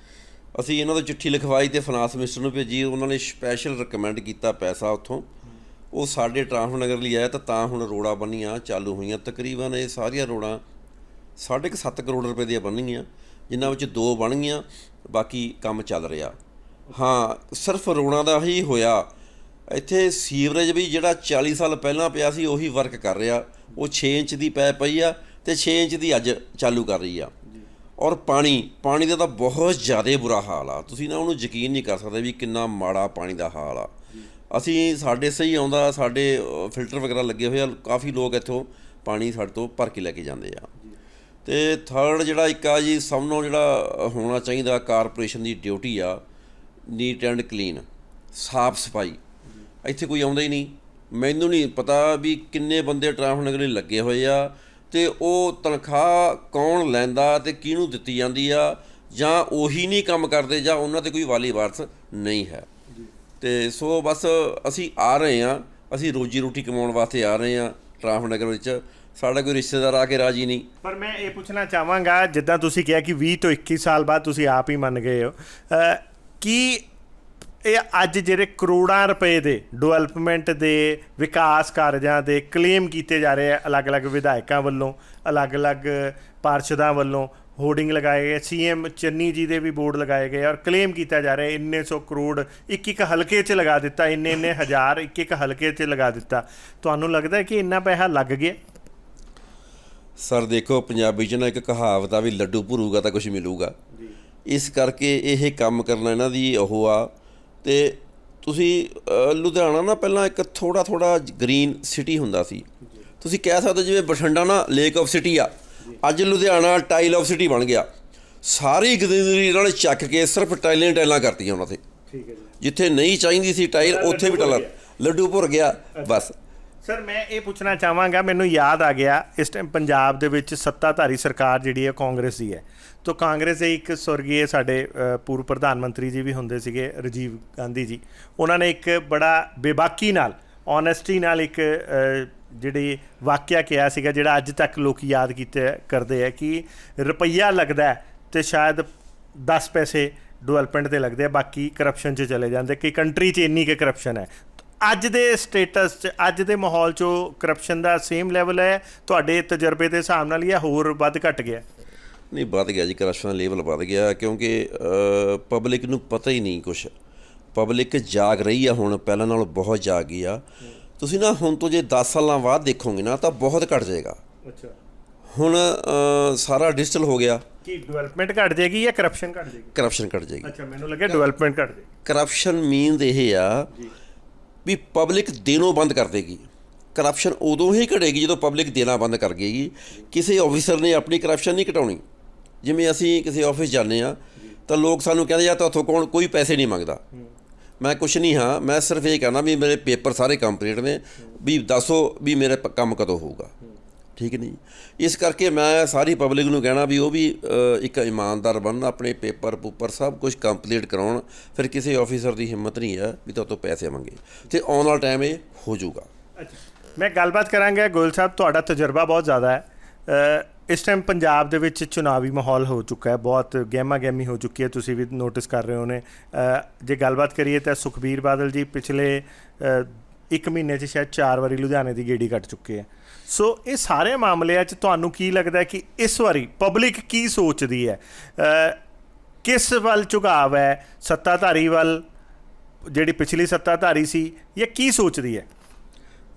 ਅਸੀਂ ਇਹਨਾਂ ਤੋਂ ਚਿੱਠੀ ਲਿਖਵਾਈ ਅਤੇ ਫਾਈਨਾਂਸ ਮਿਨਿਸਟਰ ਨੂੰ ਭੇਜੀ। ਉਹਨਾਂ ਨੇ ਸਪੈਸ਼ਲ ਰਿਕਮੈਂਡ ਕੀਤਾ ਪੈਸਾ ਉੱਥੋਂ, ਉਹ ਸਾਡੇ ਟਰਾਂਸਪੋਰਟ ਨਗਰ ਲਈ ਆਇਆ ਤਾਂ ਹੁਣ ਰੋਡਾਂ ਬਣੀਆਂ ਚਾਲੂ ਹੋਈਆਂ। ਤਕਰੀਬਨ ਇਹ ਸਾਰੀਆਂ ਰੋਡਾਂ 7.5 ਕਰੋੜ ਰੁਪਏ ਦੀਆਂ ਬਣਨਗੀਆਂ, ਜਿਨ੍ਹਾਂ ਵਿੱਚ 2 ਬਣ ਗਈਆਂ, ਬਾਕੀ ਕੰਮ ਚੱਲ ਰਿਹਾ। ਹਾਂ, ਸਿਰਫ ਰੋਡਾਂ ਦਾ ਹੀ ਹੋਇਆ। ਇੱਥੇ ਸੀਵਰੇਜ ਵੀ ਜਿਹੜਾ 40 ਸਾਲ ਪਹਿਲਾਂ ਪਿਆ ਸੀ ਉਹੀ ਵਰਕ ਕਰ ਰਿਹਾ। ਉਹ 6 ਇੰਚ ਦੀ ਪੈਪ ਪਈ ਆ ਅਤੇ 6 ਇੰਚ ਦੀ ਅੱਜ ਚਾਲੂ ਕਰ ਰਹੀ ਆ। ਔਰ ਪਾਣੀ ਦਾ ਤਾਂ ਬਹੁਤ ਜ਼ਿਆਦਾ ਬੁਰਾ ਹਾਲ ਆ। ਤੁਸੀਂ ਨਾ ਉਹਨੂੰ ਯਕੀਨ ਨਹੀਂ ਕਰ ਸਕਦੇ ਵੀ ਕਿੰਨਾ ਮਾੜਾ ਪਾਣੀ ਦਾ ਹਾਲ ਆ। ਅਸੀਂ ਸਾਡੇ ਸਹੀ ਆਉਂਦਾ, ਸਾਡੇ ਫਿਲਟਰ ਵਗੈਰਾ ਲੱਗੇ ਹੋਏ ਆ, ਕਾਫੀ ਲੋਕ ਇੱਥੋਂ ਪਾਣੀ ਸਾਡੇ ਤੋਂ ਭਰ ਕੇ ਲੈ ਕੇ ਜਾਂਦੇ ਆ। ਅਤੇ ਥਰਡ ਜਿਹੜਾ ਇੱਕ ਆ ਜੀ, ਸਭ ਨੂੰ ਜਿਹੜਾ ਹੋਣਾ ਚਾਹੀਦਾ ਕਾਰਪੋਰੇਸ਼ਨ ਦੀ ਡਿਊਟੀ ਆ, ਨੀਟ ਐਂਡ ਕਲੀਨ, ਸਾਫ ਸਫਾਈ। ਇੱਥੇ ਕੋਈ ਆਉਂਦਾ ਹੀ ਨਹੀਂ। ਮੈਨੂੰ ਨਹੀਂ ਪਤਾ ਵੀ ਕਿੰਨੇ ਬੰਦੇ ਟਰਾਂਸਪੋਰਟ ਨਗਰ ਲਈ ਲੱਗੇ ਹੋਏ ਆ ਅਤੇ ਉਹ ਤਨਖਾਹ ਕੌਣ ਲੈਂਦਾ ਅਤੇ ਕਿਹਨੂੰ ਦਿੱਤੀ ਜਾਂਦੀ ਆ, ਜਾਂ ਉਹੀ ਨਹੀਂ ਕੰਮ ਕਰਦੇ ਜਾਂ ਉਹਨਾਂ 'ਤੇ ਕੋਈ ਵਾਲੀ ਵਾਰਸ ਨਹੀਂ ਹੈ। ਅਤੇ ਸੋ ਬਸ ਅਸੀਂ ਆ ਰਹੇ ਹਾਂ, ਅਸੀਂ ਰੋਜੀ ਰੋਟੀ ਕਮਾਉਣ ਵਾਸਤੇ ਆ ਰਹੇ ਹਾਂ ਟਰਾਂਸਪੋਰਟ ਨਗਰ ਵਿੱਚ। ਸਾਡਾ ਕੋਈ ਰਿਸ਼ਤੇਦਾਰ ਆ ਕੇ ਰਾਜੀ ਨਹੀਂ। ਪਰ ਮੈਂ ਇਹ ਪੁੱਛਣਾ ਚਾਹਾਂਗਾ, ਜਿੱਦਾਂ ਤੁਸੀਂ ਕਿਹਾ ਕਿ 20 ਤੋਂ 21 ਸਾਲ ਬਾਅਦ ਤੁਸੀਂ ਆਪ ਹੀ ਮੰਨ ਗਏ ਹੋ, ਕਿ ਇਹ ਅੱਜ ਜਿਹੜੇ ਕਰੋੜਾਂ ਰੁਪਏ ਦੇ ਡਿਵੈਲਪਮੈਂਟ ਦੇ ਵਿਕਾਸ ਕਾਰਜਾਂ ਦੇ ਕਲੇਮ ਕੀਤੇ ਜਾ ਰਹੇ ਆ, ਅਲੱਗ-ਅਲੱਗ ਵਿਧਾਇਕਾਂ ਵੱਲੋਂ, ਅਲੱਗ-ਅਲੱਗ ਪਾਰਸ਼ਦਾਂ ਵੱਲੋਂ ਹੋਰਡਿੰਗ ਲਗਾਏ ਗਏ, CM ਚੰਨੀ ਜੀ ਦੇ ਵੀ ਬੋਰਡ ਲਗਾਏ ਗਏ, ਔਰ ਕਲੇਮ ਕੀਤਾ ਜਾ ਰਿਹਾ ਇੰਨੇ 100 ਕਰੋੜ ਇੱਕ ਹਲਕੇ 'ਚ ਲਗਾ ਦਿੱਤਾ, ਇੰਨੇ ਹਜ਼ਾਰ ਇੱਕ ਹਲਕੇ 'ਚ ਲਗਾ ਦਿੱਤਾ। ਤੁਹਾਨੂੰ ਲੱਗਦਾ ਕਿ ਇੰਨਾ ਪੈਸਾ ਲੱਗ ਗਿਆ? ਸਰ ਦੇਖੋ, ਪੰਜਾਬੀ 'ਚ ਨਾ ਇੱਕ ਕਹਾਵਤ ਆ ਵੀ ਲੱਡੂ ਭਰੂਗਾ ਤਾਂ ਕੁਛ ਮਿਲੂਗਾ। ਇਸ ਕਰਕੇ ਇਹ ਕੰਮ ਕਰਨਾ ਇਹਨਾਂ ਦੀ ਉਹ ਆ। ਅਤੇ ਤੁਸੀਂ ਲੁਧਿਆਣਾ ਨਾ ਪਹਿਲਾਂ ਇੱਕ ਥੋੜ੍ਹਾ ਗ੍ਰੀਨ ਸਿਟੀ ਹੁੰਦਾ ਸੀ। ਤੁਸੀਂ ਕਹਿ ਸਕਦੇ ਜਿਵੇਂ ਬਠਿੰਡਾ ਨਾ ਲੇਕ ਆਫ ਸਿਟੀ ਆ, ਅੱਜ ਲੁਧਿਆਣਾ ਟਾਈਲ ਆਫ ਸਿਟੀ ਬਣ ਗਿਆ। ਸਾਰੀ ਗਰੀਨਰੀ ਇਹਨਾਂ ਨੇ ਚੱਕ ਕੇ ਸਿਰਫ ਟਾਈਲਾਂ ਕਰਤੀਆਂ ਉਹਨਾਂ 'ਤੇ। ਜਿੱਥੇ ਨਹੀਂ ਚਾਹੀਦੀ ਸੀ ਟਾਈਲ, ਉੱਥੇ ਵੀ ਟਾਈਲਾਂ, ਲੱਡੂ ਭੁਰ ਗਿਆ ਬਸ। ਸਰ ਮੈਂ ਇਹ ਪੁੱਛਣਾ ਚਾਹਾਂਗਾ, ਮੈਨੂੰ ਯਾਦ ਆ ਗਿਆ ਇਸ ਟਾਈਮ ਪੰਜਾਬ ਦੇ ਵਿੱਚ ਸੱਤਾਧਾਰੀ ਸਰਕਾਰ ਜਿਹੜੀ ਹੈ ਕਾਂਗਰਸ ਦੀ ਹੈ। ਤਾਂ ਕਾਂਗਰਸ ਦੇ ਇੱਕ ਸਵਰਗੀ ਸਾਡੇ ਪੂਰਵ ਪ੍ਰਧਾਨ ਮੰਤਰੀ ਜੀ ਵੀ ਹੁੰਦੇ ਸੀਗੇ, ਰਾਜੀਵ ਗਾਂਧੀ ਜੀ। ਉਹਨਾਂ ਨੇ ਇੱਕ ਬੜਾ ਬੇਬਾਕੀ ਨਾਲ, ਓਨੈਸਟੀ ਨਾਲ ਇੱਕ ਜਿਹੜੀ ਵਾਕਿਆ ਕਿਹਾ ਸੀਗਾ, ਜਿਹੜਾ ਅੱਜ ਤੱਕ ਲੋਕ ਯਾਦ ਕਰਦੇ ਹੈ ਕਿ ਰੁਪਈਆ ਲੱਗਦਾ ਅਤੇ ਸ਼ਾਇਦ 10 ਪੈਸੇ ਡਿਵੈਲਪਮੈਂਟ 'ਤੇ ਲੱਗਦੇ ਆ, ਬਾਕੀ ਕਰਪਸ਼ਨ 'ਚ ਚਲੇ ਜਾਂਦੇ, ਕਿ ਕੰਟਰੀ 'ਚ ਇੰਨੀ ਕੁ ਕਰਪਸ਼ਨ ਹੈ। ਅੱਜ ਦੇ ਸਟੇਟਸ 'ਚ, ਅੱਜ ਦੇ ਮਾਹੌਲ 'ਚੋਂ ਕਰਪਸ਼ਨ ਦਾ ਸੇਮ ਲੈਵਲ ਹੈ ਤੁਹਾਡੇ ਤਜਰਬੇ ਦੇ ਹਿਸਾਬ ਨਾਲ, ਜਾਂ ਹੋਰ ਵੱਧ ਘੱਟ ਗਿਆ? ਨਹੀਂ, ਵੱਧ ਗਿਆ ਜੀ, ਕਰਪਸ਼ਨ ਦਾ ਲੈਵਲ ਵੱਧ ਗਿਆ, ਕਿਉਂਕਿ ਪਬਲਿਕ ਨੂੰ ਪਤਾ ਹੀ ਨਹੀਂ ਕੁਛ। ਪਬਲਿਕ ਜਾਗ ਰਹੀ ਆ ਹੁਣ, ਪਹਿਲਾਂ ਨਾਲੋਂ ਬਹੁਤ ਜਾਗ ਗਈ ਆ। ਤੁਸੀਂ ਨਾ ਹੁਣ ਤੋਂ ਜੇ 10 ਸਾਲਾਂ ਬਾਅਦ ਦੇਖੋਗੇ ਨਾ ਤਾਂ ਬਹੁਤ ਘੱਟ ਜਾਏਗਾ। ਅੱਛਾ, ਹੁਣ ਸਾਰਾ ਡਿਜੀਟਲ ਹੋ ਗਿਆ। ਕੀ ਡਿਵੈਲਪਮੈਂਟ ਘੱਟ ਜਾਏਗੀ ਜਾਂ ਕਰਪਸ਼ਨ ਘੱਟ ਜਾਏਗੀ? ਕਰਪਸ਼ਨ ਘੱਟ ਜਾਏਗੀ। ਅੱਛਾ, ਮੈਨੂੰ ਲੱਗਿਆ ਡਿਵੈਲਪਮੈਂਟ ਘੱਟ ਜਾਏਗੀ। ਕਰਪਸ਼ਨ ਮੀਨਸ ਇਹ ਆ ਵੀ ਪਬਲਿਕ ਦੇਣੋਂ ਬੰਦ ਕਰ ਦੇਗੀ। ਕਰਪਸ਼ਨ ਉਦੋਂ ਹੀ ਘਟੇਗੀ ਜਦੋਂ ਪਬਲਿਕ ਦੇਣਾ ਬੰਦ ਕਰ ਗਈ। ਕਿਸੇ ਆਫਿਸਰ ਨੇ ਆਪਣੀ ਕਰਪਸ਼ਨ ਨਹੀਂ ਘਟਾਉਣੀ। ਜਿਵੇਂ ਅਸੀਂ ਕਿਸੇ ਆਫਿਸ ਜਾਂਦੇ ਹਾਂ ਤਾਂ ਲੋਕ ਸਾਨੂੰ ਕਹਿੰਦੇ ਜਾਂ ਤਾਂ ਉੱਥੋਂ ਕੋਈ ਪੈਸੇ ਨਹੀਂ ਮੰਗਦਾ, ਮੈਂ ਕੁਛ ਨਹੀਂ ਹਾਂ, ਮੈਂ ਸਿਰਫ ਇਹ ਕਹਿਣਾ ਵੀ ਮੇਰੇ ਪੇਪਰ ਸਾਰੇ ਕੰਪਲੀਟ ਨੇ, ਵੀ ਦੱਸੋ ਵੀ ਮੇਰੇ ਕੰਮ ਕਦੋਂ ਹੋਊਗਾ, ਠੀਕ ਨਹੀਂ। ਇਸ ਕਰਕੇ ਮੈਂ ਸਾਰੀ ਪਬਲਿਕ ਨੂੰ ਕਹਿਣਾ ਵੀ ਉਹ ਵੀ ਇੱਕ ਇਮਾਨਦਾਰ ਬਣਨ, ਆਪਣੇ ਪੇਪਰ ਪੂਪਰ ਸਭ ਕੁਝ ਕੰਪਲੀਟ ਕਰਾਉਣ। ਫਿਰ ਕਿਸੇ ਆਫੀਸਰ ਦੀ ਹਿੰਮਤ ਨਹੀਂ ਹੈ ਵੀ ਤੁਹਾਡੇ ਤੋਂ ਪੈਸੇ ਮੰਗੇ, ਅਤੇ ਆਉਣ ਵਾਲਾ ਟਾਈਮ ਇਹ ਹੋ ਜਾਊਗਾ। ਮੈਂ ਗੱਲਬਾਤ ਕਰਾਂਗਾ। ਗੋਇਲ ਸਾਹਿਬ, ਤੁਹਾਡਾ ਤਜਰਬਾ ਬਹੁਤ ਜ਼ਿਆਦਾ ਹੈ। ਇਸ ਟਾਈਮ ਪੰਜਾਬ ਦੇ ਵਿੱਚ ਚੁਣਾਵੀ ਮਾਹੌਲ ਹੋ ਚੁੱਕਾ ਹੈ, ਬਹੁਤ ਗਹਿਮਾ ਗਹਿਮੀ ਹੋ ਚੁੱਕੀ ਹੈ, ਤੁਸੀਂ ਵੀ ਨੋਟਿਸ ਕਰ ਰਹੇ ਹੋ ਨੇ। ਜੇ ਗੱਲਬਾਤ ਕਰੀਏ ਤਾਂ ਸੁਖਬੀਰ ਬਾਦਲ ਜੀ ਪਿਛਲੇ 1 ਮਹੀਨੇ 'ਚ ਸ਼ਾਇਦ 4 ਵਾਰੀ ਲੁਧਿਆਣੇ ਦੀ ਗੇੜੀ ਕੱਟ ਚੁੱਕੇ ਹੈ। ਸੋ ਇਹ ਸਾਰੇ ਮਾਮਲਿਆਂ 'ਚ ਤੁਹਾਨੂੰ ਕੀ ਲੱਗਦਾ ਕਿ ਇਸ ਵਾਰੀ ਪਬਲਿਕ ਕੀ ਸੋਚਦੀ ਹੈ, ਕਿਸ ਵੱਲ ਝੁਕਾਵ ਹੈ, ਸੱਤਾਧਾਰੀ ਵੱਲ, ਜਿਹੜੀ ਪਿਛਲੀ ਸੱਤਾਧਾਰੀ ਸੀ, ਜਾਂ ਕੀ ਸੋਚਦੀ ਹੈ?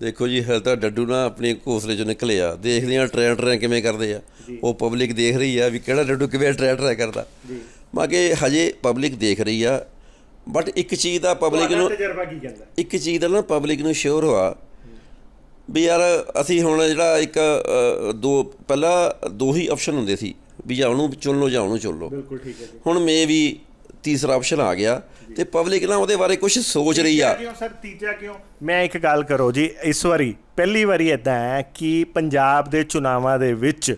ਦੇਖੋ ਜੀ, ਹਲੇ ਤਾਂ ਡੱਡੂ ਨਾ ਆਪਣੇ ਘੋਸਲੇ 'ਚੋਂ ਨਿਕਲੇ ਆ, ਦੇਖਦੇ ਆ ਟਰੈਂ ਕਿਵੇਂ ਕਰਦੇ ਆ, ਉਹ ਪਬਲਿਕ ਦੇਖ ਰਹੀ ਆ ਵੀ ਕਿਹੜਾ ਡੱਡੂ ਕਿਵੇਂ ਟਰੈਂ ਕਰਦਾ। ਮੈਂ ਕਿ ਹਜੇ ਪਬਲਿਕ ਦੇਖ ਰਹੀ ਆ, ਬਟ ਇੱਕ ਚੀਜ਼ ਦਾ ਪਬਲਿਕ ਨੂੰ, ਇੱਕ ਚੀਜ਼ ਦਾ ਨਾ ਪਬਲਿਕ ਨੂੰ ਸ਼ੋਰ ਹੋਆ ਵੀ ਯਾਰ ਅਸੀਂ ਹੁਣ ਜਿਹੜਾ ਇੱਕ ਪਹਿਲਾਂ 2 ਹੀ ਆਪਸ਼ਨ ਹੁੰਦੇ ਸੀ ਵੀ ਜਾਂ ਉਹਨੂੰ ਚੁਣ ਲਓ ਜਾਂ ਉਹਨੂੰ ਚੁਣ ਲਓ। ਬਿਲਕੁਲ ਠੀਕ ਹੈ ਜੀ। ਹੁਣ ਮੇ ਵੀ ਤੀਸਰਾ ਆਪਸ਼ਨ ਆ ਗਿਆ ਤੇ ਪਬਲਿਕ ਨਾ ਉਹਦੇ ਬਾਰੇ ਕੁਝ ਸੋਚ ਰਹੀ ਆ। ਕਿਉਂ ਸਰ ਤੀਜਾ ਕਿਉਂ? ਮੈਂ ਇੱਕ ਗੱਲ ਕਰੋ ਜੀ, ਇਸ ਵਾਰੀ ਪਹਿਲੀ ਵਾਰੀ ਇੱਦਾਂ ਹੈ ਕਿ ਪੰਜਾਬ ਦੇ ਚੁਣਾਵਾਂ ਦੇ ਵਿੱਚ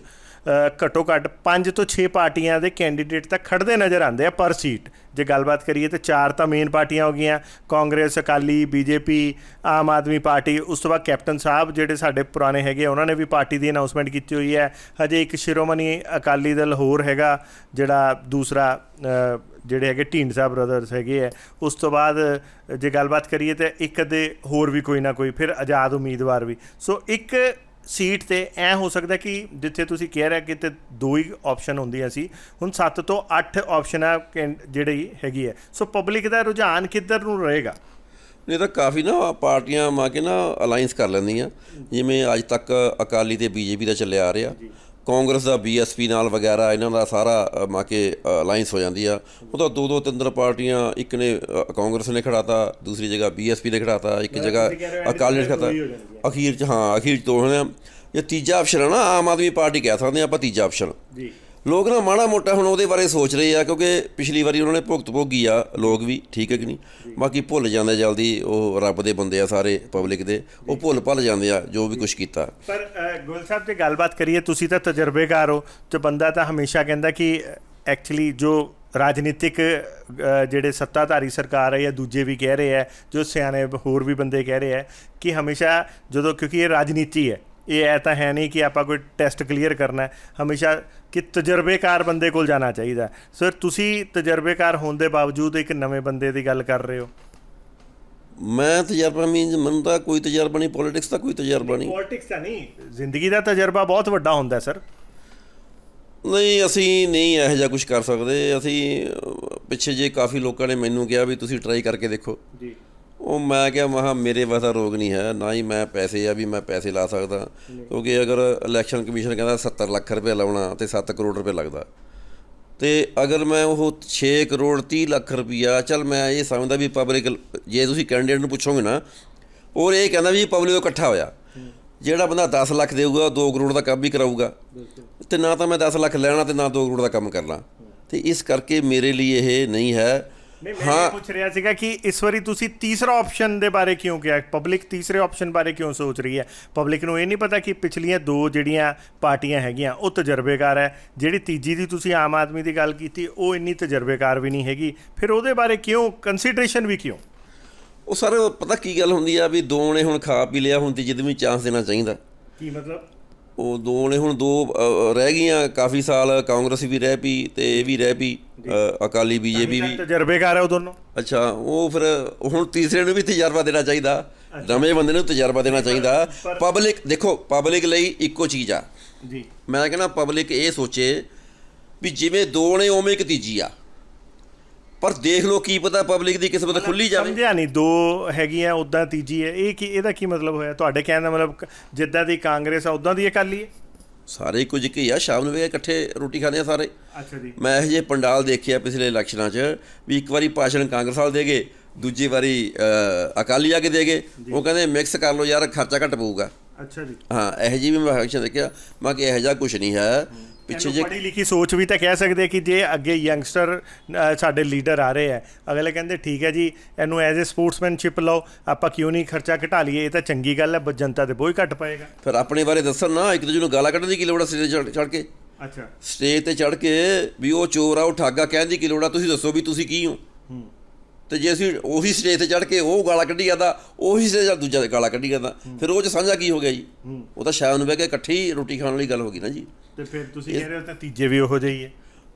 ਘੱਟੋ ਘੱਟ 5 ਤੋਂ 6 ਪਾਰਟੀਆਂ ਦੇ ਕੈਂਡੀਡੇਟ ਤਾਂ ਖੜਦੇ ਨਜ਼ਰ ਆਉਂਦੇ ਆ ਪਰ ਸੀਟ। ਜੇ ਗੱਲਬਾਤ ਕਰੀਏ ਤਾਂ 4 ਤਾਂ ਮੇਨ ਪਾਰਟੀਆਂ ਹੋ ਗਈਆਂ, ਕਾਂਗਰਸ, ਅਕਾਲੀ, ਬੀਜੇਪੀ, ਆਮ ਆਦਮੀ ਪਾਰਟੀ। ਉਸ ਤੋਂ ਬਾਅਦ ਕੈਪਟਨ ਸਾਹਿਬ ਜਿਹੜੇ ਸਾਡੇ ਪੁਰਾਣੇ ਹੈਗੇ, ਉਹਨਾਂ ਨੇ ਵੀ ਪਾਰਟੀ ਦੀ ਅਨਾਊਂਸਮੈਂਟ ਕੀਤੀ ਹੋਈ ਹੈ। ਹਜੇ ਇੱਕ ਸ਼੍ਰੋਮਣੀ ਅਕਾਲੀ ਦਲ ਹੋਰ ਹੈਗਾ, ਜਿਹੜਾ ਦੂਸਰਾ ਜਿਹੜੇ ਹੈਗੇ ਢੀਂਡਸਾ ਬ੍ਰਦਰਸ ਹੈਗੇ ਹੈ। ਉਸ ਤੋਂ ਬਾਅਦ ਜੇ ਗੱਲਬਾਤ ਕਰੀਏ ਤਾਂ ਇੱਕ ਅੱਧੇ ਹੋਰ ਵੀ ਕੋਈ ਨਾ ਕੋਈ ਫਿਰ ਆਜ਼ਾਦ ਉਮੀਦਵਾਰ ਵੀ। ਸੋ ਇੱਕ ਸੀਟ 'ਤੇ ਐਂ ਹੋ ਸਕਦਾ ਕਿ ਜਿੱਥੇ ਤੁਸੀਂ ਕਹਿ ਰਹੇ ਕਿ 2 ਹੀ ਆਪਸ਼ਨ ਹੁੰਦੀਆਂ ਸੀ, ਹੁਣ 7 ਤੋਂ 8 ਆਪਸ਼ਨਾਂ ਜਿਹੜੀ ਹੈਗੀ ਹੈ। ਸੋ ਪਬਲਿਕ ਦਾ ਰੁਝਾਨ ਕਿੱਧਰ ਨੂੰ ਰਹੇਗਾ? ਨਹੀਂ ਤਾਂ ਕਾਫੀ ਨਾ ਪਾਰਟੀਆਂ ਮਾ ਕੇ ਨਾ ਅਲਾਈਅੰਸ ਕਰ ਲੈਂਦੀਆਂ, ਜਿਵੇਂ ਅੱਜ ਤੱਕ ਅਕਾਲੀ ਤੇ ਬੀਜੇਪੀ ਦਾ ਚੱਲਿਆ ਆ ਰਿਹਾ, ਕਾਂਗਰਸ ਦਾ BSP ਨਾਲ ਵਗੈਰਾ, ਇਹਨਾਂ ਦਾ ਸਾਰਾ ਮਾ ਕੇ ਅਲਾਈਅੰਸ ਹੋ ਜਾਂਦੀ ਆ। ਉਹ ਤਾਂ 2-2 3 ਪਾਰਟੀਆਂ, ਇੱਕ ਨੇ ਕਾਂਗਰਸ ਨੇ ਖੜਾਤਾ, ਦੂਸਰੀ ਜਗ੍ਹਾ BSP ਨੇ ਖੜਾਤਾ, ਇੱਕ ਜਗ੍ਹਾ ਅਕਾਲੀ ਨੇ ਖੜਾਤਾ, ਅਖੀਰ 'ਚ ਅਖੀਰ 'ਚ 2 ਹੋਣੇ। ਜੇ ਤੀਜਾ ਆਪਸ਼ਨ ਹੈ ਨਾ, ਆਮ ਆਦਮੀ ਪਾਰਟੀ ਕਹਿ ਸਕਦੇ ਹਾਂ ਆਪਾਂ ਤੀਜਾ ਆਪਸ਼ਨ। ਲੋਕ ਨਾ ਮਾੜਾ ਮੋਟਾ ਹੁਣ ਉਹਦੇ ਬਾਰੇ ਸੋਚ ਰਹੇ ਆ, ਕਿਉਂਕਿ ਪਿਛਲੀ ਵਾਰੀ ਉਹਨਾਂ ਨੇ ਭੁਗਤ ਭੋਗੀ ਆ, ਲੋਕ ਵੀ, ਠੀਕ ਹੈ ਕਿ ਨਹੀਂ। ਬਾਕੀ ਭੁੱਲ ਜਾਂਦੇ ਜਲਦੀ, ਉਹ ਰੱਬ ਦੇ ਬੰਦੇ ਆ ਸਾਰੇ ਪਬਲਿਕ ਦੇ, ਉਹ ਭੁੱਲ ਜਾਂਦੇ ਆ ਜੋ ਵੀ ਕੁਛ ਕੀਤਾ। ਪਰ ਗੋਇਲ ਸਾਹਿਬ ਜੇ ਗੱਲਬਾਤ ਕਰੀਏ, ਤੁਸੀਂ ਤਾਂ ਤਜਰਬੇਕਾਰ ਹੋ, ਤੇ ਬੰਦਾ ਤਾਂ ਹਮੇਸ਼ਾ ਕਹਿੰਦਾ ਕਿ ਐਕਚੁਅਲੀ ਜੋ ਰਾਜਨੀਤਿਕ ਜਿਹੜੇ ਸੱਤਾਧਾਰੀ ਸਰਕਾਰ ਹੈ ਜਾਂ ਦੂਜੇ ਵੀ ਕਹਿ ਰਹੇ ਹੈ, ਜੋ ਸਿਆਣੇ ਹੋਰ ਵੀ ਬੰਦੇ ਕਹਿ ਰਹੇ ਹੈ ਕਿ ਹਮੇਸ਼ਾ ਜਦੋਂ, ਕਿਉਂਕਿ ਇਹ ਰਾਜਨੀਤੀ ਹੈ, ਇਹ ਤਾਂ ਹੈ ਨਹੀਂ ਕਿ ਆਪਾਂ ਕੋਈ ਟੈਸਟ ਕਲੀਅਰ ਕਰਨਾ, ਹਮੇਸ਼ਾ ਕਿ ਤਜਰਬੇਕਾਰ ਬੰਦੇ ਕੋਲ ਜਾਣਾ ਚਾਹੀਦਾ। ਸਰ ਤੁਸੀਂ ਤਜਰਬੇਕਾਰ ਹੋਣ ਦੇ ਬਾਵਜੂਦ ਇੱਕ ਨਵੇਂ ਬੰਦੇ ਦੀ ਗੱਲ ਕਰ ਰਹੇ ਹੋ। ਮੈਂ ਤਜਰਬਾ ਮੈਨੂੰ ਤਾਂ ਕੋਈ ਤਜਰਬਾ ਨਹੀਂ, ਪੋਲੀਟਿਕਸ ਦਾ ਕੋਈ ਤਜਰਬਾ ਨਹੀਂ। ਪੋਲੀਟਿਕਸ ਤਾਂ ਨਹੀਂ, ਜ਼ਿੰਦਗੀ ਦਾ ਤਜਰਬਾ ਬਹੁਤ ਵੱਡਾ ਹੁੰਦਾ ਸਰ। ਨਹੀਂ, ਅਸੀਂ ਨਹੀਂ ਇਹੋ ਜਿਹਾ ਕੁਝ ਕਰ ਸਕਦੇ। ਅਸੀਂ ਪਿੱਛੇ ਜੇ ਕਾਫੀ ਲੋਕਾਂ ਨੇ ਮੈਨੂੰ ਕਿਹਾ ਵੀ ਤੁਸੀਂ ਟਰਾਈ ਕਰਕੇ ਦੇਖੋ ਜੀ, ਉਹ ਮੈਂ ਕਿਹਾ ਮੇਰੇ ਵਾਸਤੇ ਰੋਗ ਨਹੀਂ ਹੈ, ਨਾ ਹੀ ਮੈਂ ਪੈਸੇ ਆ ਵੀ ਮੈਂ ਪੈਸੇ ਲਾ ਸਕਦਾ, ਕਿਉਂਕਿ ਅਗਰ ਇਲੈਕਸ਼ਨ ਕਮਿਸ਼ਨ ਕਹਿੰਦਾ 70 ਲੱਖ ਰੁਪਏ ਲਾਉਣਾ ਅਤੇ 7 ਕਰੋੜ ਰੁਪਏ ਲੱਗਦਾ, ਅਤੇ ਅਗਰ ਮੈਂ ਉਹ 6 ਕਰੋੜ 30 ਲੱਖ ਰੁਪਈਆ, ਚੱਲ ਮੈਂ ਇਹ ਸਮਝਦਾ ਵੀ ਪਬਲਿਕ, ਜੇ ਤੁਸੀਂ ਕੈਂਡੀਡੇਟ ਨੂੰ ਪੁੱਛੋਗੇ ਨਾ, ਉਹ ਇਹ ਕਹਿੰਦਾ ਵੀ ਪਬਲਿਕ ਤੋਂ ਇਕੱਠਾ ਹੋਇਆ, ਜਿਹੜਾ ਬੰਦਾ 10 ਲੱਖ ਦੇਊਗਾ 2 ਕਰੋੜ ਦਾ ਕੰਮ ਵੀ ਕਰਾਊਗਾ, ਅਤੇ ਨਾ ਤਾਂ ਮੈਂ 10 ਲੱਖ ਲੈਣਾ ਅਤੇ ਨਾ 2 ਕਰੋੜ ਦਾ ਕੰਮ ਕਰਨਾ, ਅਤੇ ਇਸ ਕਰਕੇ ਮੇਰੇ ਲਈ ਇਹ ਨਹੀਂ ਹੈ। ਮੈਂ ਪੁੱਛ ਰਿਹਾ ਸੀਗਾ ਕਿ ਇਸ ਵਾਰੀ ਤੁਸੀਂ ਤੀਸਰਾ ਆਪਸ਼ਨ ਦੇ ਬਾਰੇ ਕਿਉਂ ਕਿਹਾ? ਪਬਲਿਕ ਤੀਸਰੇ ਆਪਸ਼ਨ ਬਾਰੇ ਕਿਉਂ ਸੋਚ ਰਹੀ ਹੈ? ਪਬਲਿਕ ਨੂੰ ਇਹ ਨਹੀਂ ਪਤਾ ਕਿ ਪਿਛਲੀਆਂ 2 ਜਿਹੜੀਆਂ ਪਾਰਟੀਆਂ ਹੈਗੀਆਂ ਉਹ ਤਜਰਬੇਕਾਰ ਹੈ, ਜਿਹੜੀ ਤੀਜੀ ਦੀ ਤੁਸੀਂ ਆਮ ਆਦਮੀ ਦੀ ਗੱਲ ਕੀਤੀ ਉਹ ਇੰਨੀ ਤਜਰਬੇਕਾਰ ਵੀ ਨਹੀਂ ਹੈਗੀ, ਫਿਰ ਉਹਦੇ ਬਾਰੇ ਕਿਉਂ ਕੰਸੀਡਰੇਸ਼ਨ ਵੀ ਕਿਉਂ? ਉਹ ਸਰ ਪਤਾ ਕੀ ਗੱਲ ਹੁੰਦੀ ਆ ਵੀ 2 ਨੇ ਹੁਣ ਖਾ ਪੀ ਲਿਆ, ਹੁਣ ਤੀਜੇ ਨੂੰ ਵੀ ਚਾਂਸ ਦੇਣਾ ਚਾਹੀਦਾ। ਕੀ ਮਤਲਬ? ਉਹ 2 ਨੇ ਹੁਣ 2 ਰਹਿ ਗਈਆਂ, ਕਾਫੀ ਸਾਲ ਕਾਂਗਰਸ ਵੀ ਰਹਿ ਪਈ ਅਤੇ ਇਹ ਵੀ ਰਹਿ ਪਈ, ਅਕਾਲੀ BJP ਵੀ ਤਜਰਬੇਕਾਰ ਹੈ ਉਹ ਦੋਨੋਂ। ਅੱਛਾ, ਉਹ ਫਿਰ ਹੁਣ ਤੀਸਰੇ ਨੂੰ ਵੀ ਤਜਰਬਾ ਦੇਣਾ ਚਾਹੀਦਾ, ਨਵੇਂ ਬੰਦੇ ਨੂੰ ਤਜਰਬਾ ਦੇਣਾ ਚਾਹੀਦਾ। ਪਬਲਿਕ ਦੇਖੋ, ਪਬਲਿਕ ਲਈ ਇੱਕੋ ਚੀਜ਼ ਆ ਜੀ। ਮੈਂ ਕਹਿੰਦਾ ਪਬਲਿਕ ਇਹ ਸੋਚੇ ਵੀ ਜਿਵੇਂ 2 ਨੇ ਉਵੇਂ ਇੱਕ ਤੀਜੀ ਆ, ਪਰ ਦੇਖ ਲਓ ਕੀ ਪਤਾ ਪਬਲਿਕ ਦੀ ਕਿਸਮਤ ਖੁੱਲੀ ਜਾਵੇ। ਸਮਝਿਆ ਨਹੀਂ, 2 ਹੈਗੀਆਂ ਉੱਦਾਂ ਤੀਜੀ ਹੈ, ਇਹ ਕੀ, ਇਹਦਾ ਕੀ ਮਤਲਬ ਹੋਇਆ ਤੁਹਾਡੇ ਕਹਿਣ ਦਾ? ਮਤਲਬ ਜਿੱਦਾਂ ਦੀ ਕਾਂਗਰਸ ਆ ਉੱਦਾਂ ਦੀ ਅਕਾਲੀ ਹੈ? ਸਾਰੇ ਕੁਝ ਕੀ ਆ, ਸ਼ਾਮ ਨੂੰ ਵੀ ਇਕੱਠੇ ਰੋਟੀ ਖਾਂਦੇ ਆ ਸਾਰੇ। ਅੱਛਾ ਜੀ। ਮੈਂ ਇਹੋ ਜਿਹੇ ਪੰਡਾਲ ਦੇਖਿਆ ਪਿਛਲੇ ਇਲੈਕਸ਼ਨਾਂ 'ਚ ਵੀ ਇੱਕ ਵਾਰੀ ਭਾਸ਼ਣ ਕਾਂਗਰਸ ਵਾਲੇ ਦੇ ਗਏ, ਦੂਜੀ ਵਾਰੀ ਅਕਾਲੀ ਆ ਕੇ ਦੇ ਗਏ, ਉਹ ਕਹਿੰਦੇ ਮਿਕਸ ਕਰ ਲਓ ਯਾਰ, ਖਰਚਾ ਘੱਟ ਪਊਗਾ। ਅੱਛਾ ਜੀ। ਹਾਂ, ਇਹੋ ਜਿਹੀ ਵੀ ਮੈਂ ਇਲੈਕਸ਼ਨ ਦੇਖਿਆ। ਮੈਂ ਕਿ ਇਹੋ ਜਿਹਾ ਕੁਛ ਨਹੀਂ ਹੈ, ਪਿੱਛੇ ਜੇ ਪੜ੍ਹੀ ਲਿਖੀ ਸੋਚ ਵੀ ਤਾਂ ਕਹਿ ਸਕਦੇ ਕਿ ਜੇ ਅੱਗੇ ਯੰਗਸਟਰ ਸਾਡੇ ਲੀਡਰ ਆ ਰਹੇ ਹੈ, ਅਗਲੇ ਕਹਿੰਦੇ ਠੀਕ ਹੈ ਜੀ ਇਹਨੂੰ ਐਜ਼ ਏ ਸਪੋਰਟਸਮੈਨਸ਼ਿਪ ਲਓ, ਆਪਾਂ ਕਿਉਂ ਨਹੀਂ ਖਰਚਾ ਘਟਾ ਲਈਏ, ਇਹ ਤਾਂ ਚੰਗੀ ਗੱਲ ਹੈ, ਜਨਤਾ ਤੇ ਬੋਝ ਘੱਟ ਪਏਗਾ। ਫਿਰ ਆਪਣੇ ਬਾਰੇ ਦੱਸਣ ਨਾ, ਇੱਕ ਦੂਜੇ ਨੂੰ ਗਾਲਾਂ ਕੱਢਣ ਦੀ ਕੀ ਲੋੜ ਆ ਸਟੇਜ ਚੜ੍ਹ ਕੇ? ਅੱਛਾ, ਸਟੇਜ ਤੇ ਚੜ੍ਹ ਕੇ ਵੀ ਉਹ ਚੋਰ ਆ, ਉਹ ਠੱਗਾ ਕਹਿਣ ਦੀ ਕੀ ਲੋੜ ਆ? ਤੁਸੀਂ ਦੱਸੋ ਵੀ ਤੁਸੀਂ ਕੀ ਹੋ। ਤੇ ਜੇ ਅਸੀਂ ਉਹੀ ਸਟੇਜ ਤੇ ਚੜ੍ਹ ਕੇ ਉਹ ਗਾਲਾਂ ਕੱਢੀ ਜਾਂਦਾ, ਉਹੀ ਸਟੇਜ ਦੂਜਾ ਗਾਲਾਂ ਕੱਢੀ ਜਾਂਦਾ, ਫਿਰ ਉਹ 'ਚ ਸਾਂਝਾ ਕੀ ਹੋ ਗਿਆ ਜੀ? ਉਹ ਤਾਂ ਸ਼ਾਮ ਨੂੰ ਬਹਿ ਕੇ ਇਕੱਠੀ ਰੋਟੀ ਖਾਣ ਵਾਲੀ ਗੱਲ ਹੋ ਗਈ ਨਾ ਜੀ। ਤੇ ਫਿਰ ਤੁਸੀਂ ਕਹਿ ਰਹੇ ਹੋ ਤਾਂ ਤੀਜੇ ਵੀ ਉਹੋ ਜਿਹੀ ਹੈ।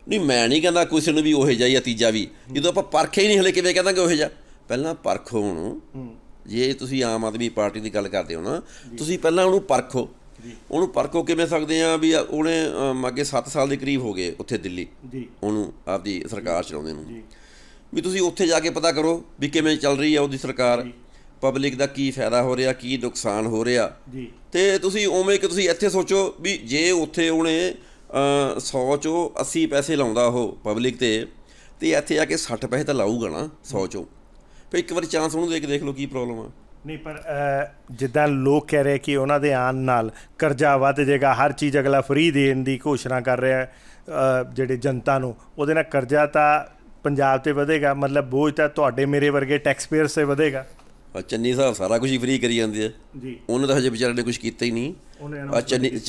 ਨਹੀਂ, ਮੈਂ ਨਹੀਂ ਕਹਿੰਦਾ ਕਿਸੇ ਨੂੰ ਵੀ ਉਹੋ ਜਿਹਾ ਜਾਂ ਤੀਜਾ ਵੀ, ਜਦੋਂ ਆਪਾਂ ਪਰਖੇ ਹੀ ਨਹੀਂ ਹਲੇ ਕਿਵੇਂ ਕਹਿੰਦਾਂਗੇ ਉਹੋ ਜਿਹਾ? ਪਹਿਲਾਂ ਪਰਖੋ ਉਹਨੂੰ। ਜੇ ਤੁਸੀਂ ਆਮ ਆਦਮੀ ਪਾਰਟੀ ਦੀ ਗੱਲ ਕਰਦੇ ਹੋ ਨਾ, ਤੁਸੀਂ ਪਹਿਲਾਂ ਉਹਨੂੰ ਪਰਖੋ। ਉਹਨੂੰ ਪਰਖੋ ਕਿਵੇਂ ਸਕਦੇ ਆ ਵੀ ਉਹਨੇ ਅੱਗੇ 7 ਸਾਲ ਦੇ ਕਰੀਬ ਹੋ ਗਏ ਉੱਥੇ ਦਿੱਲੀ ਉਹਨੂੰ ਆਪਦੀ ਸਰਕਾਰ ਚਲਾਉਂਦੇ ਨੂੰ, ਵੀ ਤੁਸੀਂ ਉੱਥੇ ਜਾ ਕੇ ਪਤਾ ਕਰੋ ਵੀ ਕਿਵੇਂ ਚੱਲ ਰਹੀ ਆ ਉਹਦੀ ਸਰਕਾਰ, ਪਬਲਿਕ ਦਾ ਕੀ ਫਾਇਦਾ ਹੋ ਰਿਹਾ, ਕੀ ਨੁਕਸਾਨ ਹੋ ਰਿਹਾ। ਤੇ ਤੁਸੀਂ ਉਵੇਂ ਕਿ ਤੁਸੀਂ ਇੱਥੇ ਸੋਚੋ ਵੀ ਜੇ ਉੱਥੇ ਉਹਨੇ 100 ਚੋਂ 80 ਪੈਸੇ ਲਾਉਂਦਾ ਉਹ ਪਬਲਿਕ ਤੇ ਇੱਥੇ ਆ ਕੇ 60 ਪੈਸੇ ਤਾਂ ਲਾਊਗਾ ਨਾ 100 ਚੋਂ। ਫਿਰ ਇੱਕ ਵਾਰੀ ਚਾਂਸ ਉਹਨੂੰ ਦੇਖ ਲਓ ਕੀ ਪ੍ਰੋਬਲਮ ਆ। ਨਹੀਂ, ਪਰ ਜਿੱਦਾਂ ਲੋਕ ਕਹਿ ਰਹੇ ਕਿ ਉਹਨਾਂ ਦੇ ਆਉਣ ਨਾਲ ਕਰਜ਼ਾ ਵੱਧ ਜਾਏਗਾ, ਹਰ ਚੀਜ਼ ਅਗਲਾ ਫ੍ਰੀ ਦੇਣ ਦੀ ਘੋਸ਼ਣਾ ਕਰ ਰਿਹਾ ਜਿਹੜੇ ਜਨਤਾ ਨੂੰ, ਉਹਦੇ ਨਾਲ ਕਰਜ਼ਾ ਤਾਂ ਪੰਜਾਬ 'ਤੇ ਵਧੇਗਾ, ਮਤਲਬ ਬੋਝ ਤਾਂ ਤੁਹਾਡੇ ਮੇਰੇ ਵਰਗੇ ਟੈਕਸ ਪੇਅਰਸ 'ਤੇ ਵਧੇਗਾ। ਚੰਨੀ ਸਾਹਿਬ ਸਾਰਾ ਕੁਝ ਹੀ ਫ੍ਰੀ ਕਰੀ ਜਾਂਦੇ ਆ ਜੀ, ਉਹਨੇ ਤਾਂ ਹਜੇ ਵਿਚਾਰੇ ਨੇ ਕੁਝ ਕੀਤਾ ਹੀ ਨਹੀਂ।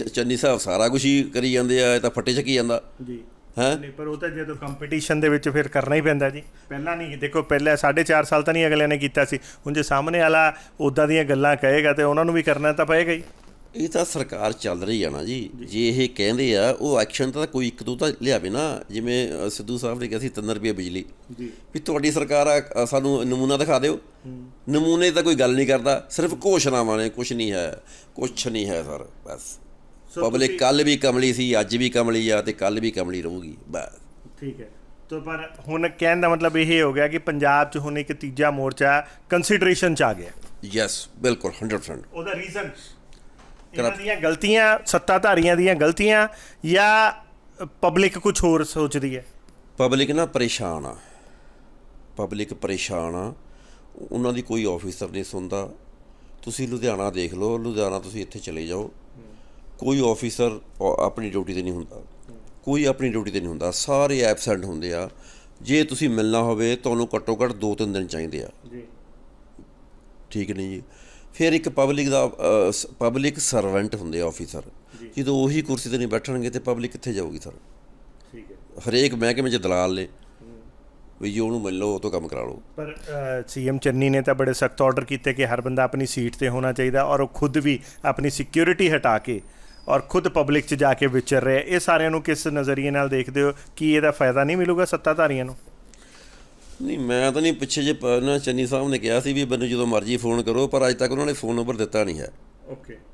ਚੰਨੀ ਸਾਹਿਬ ਸਾਰਾ ਕੁਝ ਹੀ ਕਰੀ ਜਾਂਦੇ ਆ, ਇਹ ਤਾਂ ਫੱਟੇ ਚੱਕੀ ਜਾਂਦਾ ਜੀ ਹੈ। ਨਹੀਂ, ਪਰ ਉਹ ਤਾਂ ਜਦੋਂ ਕੰਪੀਟੀਸ਼ਨ ਦੇ ਵਿੱਚ ਫਿਰ ਕਰਨਾ ਹੀ ਪੈਂਦਾ ਜੀ। ਪਹਿਲਾਂ ਨਹੀਂ, ਦੇਖੋ ਪਹਿਲਾਂ 4.5 ਸਾਲ ਤਾਂ ਨਹੀਂ ਅਗਲਿਆਂ ਨੇ ਕੀਤਾ ਸੀ, ਹੁਣ ਜੇ ਸਾਹਮਣੇ ਵਾਲਾ ਉੱਦਾਂ ਦੀਆਂ ਗੱਲਾਂ ਕਹੇਗਾ ਤੇ ਉਹਨਾਂ ਨੂੰ ਵੀ ਕਰਨਾ ਤਾਂ ਪਏਗਾ ਹੀ। ਇਹ ਤਾਂ ਸਰਕਾਰ ਚੱਲ ਰਹੀ ਆ ਨਾ ਜੀ, ਜੇ ਇਹ ਕਹਿੰਦੇ ਆ ਉਹ ਐਕਸ਼ਨ ਤਾਂ ਕੋਈ ਇੱਕ ਦੋ ਤਾਂ ਲਿਆਵੇ ਨਾ। ਜਿਵੇਂ ਸਿੱਧੂ ਸਾਹਿਬ ਨੇ ਕਿਹਾ ਸੀ 3 ਰੁਪਏ ਬਿਜਲੀ, ਵੀ ਤੁਹਾਡੀ ਸਰਕਾਰ ਆ, ਸਾਨੂੰ ਨਮੂਨਾ ਦਿਖਾ ਦਿਓ। ਨਮੂਨੇ ਤਾਂ ਕੋਈ ਗੱਲ ਨਹੀਂ ਕਰਦਾ, ਸਿਰਫ ਘੋਸ਼ਣਾਵਾਂ ਨੇ, ਕੁਛ ਨਹੀਂ ਹੈ ਸਰ। ਬਸ ਪਬਲਿਕ ਕੱਲ੍ਹ ਵੀ ਕਮਲੀ ਸੀ, ਅੱਜ ਵੀ ਕਮਲੀ ਆ ਤੇ ਕੱਲ੍ਹ ਵੀ ਕਮਲੀ ਰਹੂਗੀ ਬਸ। ਠੀਕ ਹੈ, ਤਾਂ ਪਰ ਹੁਣ ਕਹਿਣ ਦਾ ਮਤਲਬ ਇਹ ਹੋ ਗਿਆ ਕਿ ਪੰਜਾਬ 'ਚ ਹੁਣ ਇੱਕ ਤੀਜਾ ਮੋਰਚਾ ਕੰਸੀਡਰੇਸ਼ਨ 'ਚ ਆ ਗਿਆ। ਯੈਸ, ਬਿਲਕੁਲ 100%। ਉਹਦਾ ਰੀਜ਼ਨ ਇਹਨਾਂ ਦੀਆਂ ਗਲਤੀਆਂ, ਸੱਤਾਧਾਰੀਆਂ ਦੀਆਂ ਗਲਤੀਆਂ, ਜਾਂ ਪਬਲਿਕ ਕੁਝ ਹੋਰ ਸੋਚਦੀ ਹੈ? ਪਬਲਿਕ ਨਾ ਪਰੇਸ਼ਾਨ ਆ, ਉਹਨਾਂ ਦੀ ਕੋਈ ਆਫਿਸਰ ਨਹੀਂ ਸੁਣਦਾ। ਤੁਸੀਂ ਲੁਧਿਆਣਾ ਦੇਖ ਲਓ, ਲੁਧਿਆਣਾ ਤੁਸੀਂ ਇੱਥੇ ਚਲੇ ਜਾਓ, ਕੋਈ ਆਫਿਸਰ ਆਪਣੀ ਡਿਊਟੀ 'ਤੇ ਨਹੀਂ ਹੁੰਦਾ, ਸਾਰੇ ਐਬਸੈਂਟ ਹੁੰਦੇ ਆ। ਜੇ ਤੁਸੀਂ ਮਿਲਣਾ ਹੋਵੇ ਤੁਹਾਨੂੰ ਘੱਟੋ ਘੱਟ 2-3 ਦਿਨ ਚਾਹੀਦੇ ਆ। ਠੀਕ ਨਹੀਂ ਜੀ? ਫਿਰ ਇੱਕ ਪਬਲਿਕ ਸਰਵੈਂਟ ਹੁੰਦੇ ਆ ਆਫਿਸਰ, ਜਦੋਂ ਉਹੀ ਕੁਰਸੀ 'ਤੇ ਨਹੀਂ ਬੈਠਣਗੇ ਤੇ ਪਬਲਿਕ ਕਿੱਥੇ ਜਾਊਗੀ ਸਰ? ਹਰੇਕ ਮਹਿਕਮੇ 'ਚ ਦਲਾਲ ਨੇ ਵੀ ਜੀ ਉਹਨੂੰ ਮਿਲ ਲਓ, ਉਹ ਤੋਂ ਕੰਮ ਕਰਾ ਲਓ। ਪਰ ਸੀਐਮ ਚੰਨੀ ਨੇ ਤਾਂ ਬੜੇ ਸਖਤ ਆਰਡਰ ਕੀਤੇ ਕਿ ਹਰ ਬੰਦਾ ਆਪਣੀ ਸੀਟ 'ਤੇ ਹੋਣਾ ਚਾਹੀਦਾ, ਔਰ ਉਹ ਖੁਦ ਵੀ ਆਪਣੀ ਸਿਕਿਉਰਿਟੀ ਹਟਾ ਕੇ ਔਰ ਖੁਦ ਪਬਲਿਕ 'ਚ ਜਾ ਕੇ ਵਿਚਰ ਰਹੇ। ਇਹ ਸਾਰਿਆਂ ਨੂੰ ਕਿਸ ਨਜ਼ਰੀਏ ਨਾਲ ਦੇਖਦੇ ਹੋ ਕਿ ਇਹਦਾ ਫਾਇਦਾ ਨਹੀਂ ਮਿਲੂਗਾ ਸੱਤਾਧਾਰੀਆਂ ਨੂੰ? ਨਹੀਂ, ਮੈਂ ਤਾਂ ਨਹੀਂ, ਪਿੱਛੇ ਜੇ ਨਾ ਚੰਨੀ ਸਾਹਿਬ ਨੇ ਕਿਹਾ ਸੀ ਵੀ ਮੈਨੂੰ ਜਦੋਂ ਮਰਜ਼ੀ ਫੋਨ ਕਰੋ, ਪਰ ਅੱਜ ਤੱਕ ਉਹਨਾਂ ਨੇ ਫੋਨ ਨੰਬਰ ਦਿੱਤਾ ਨਹੀਂ ਹੈ।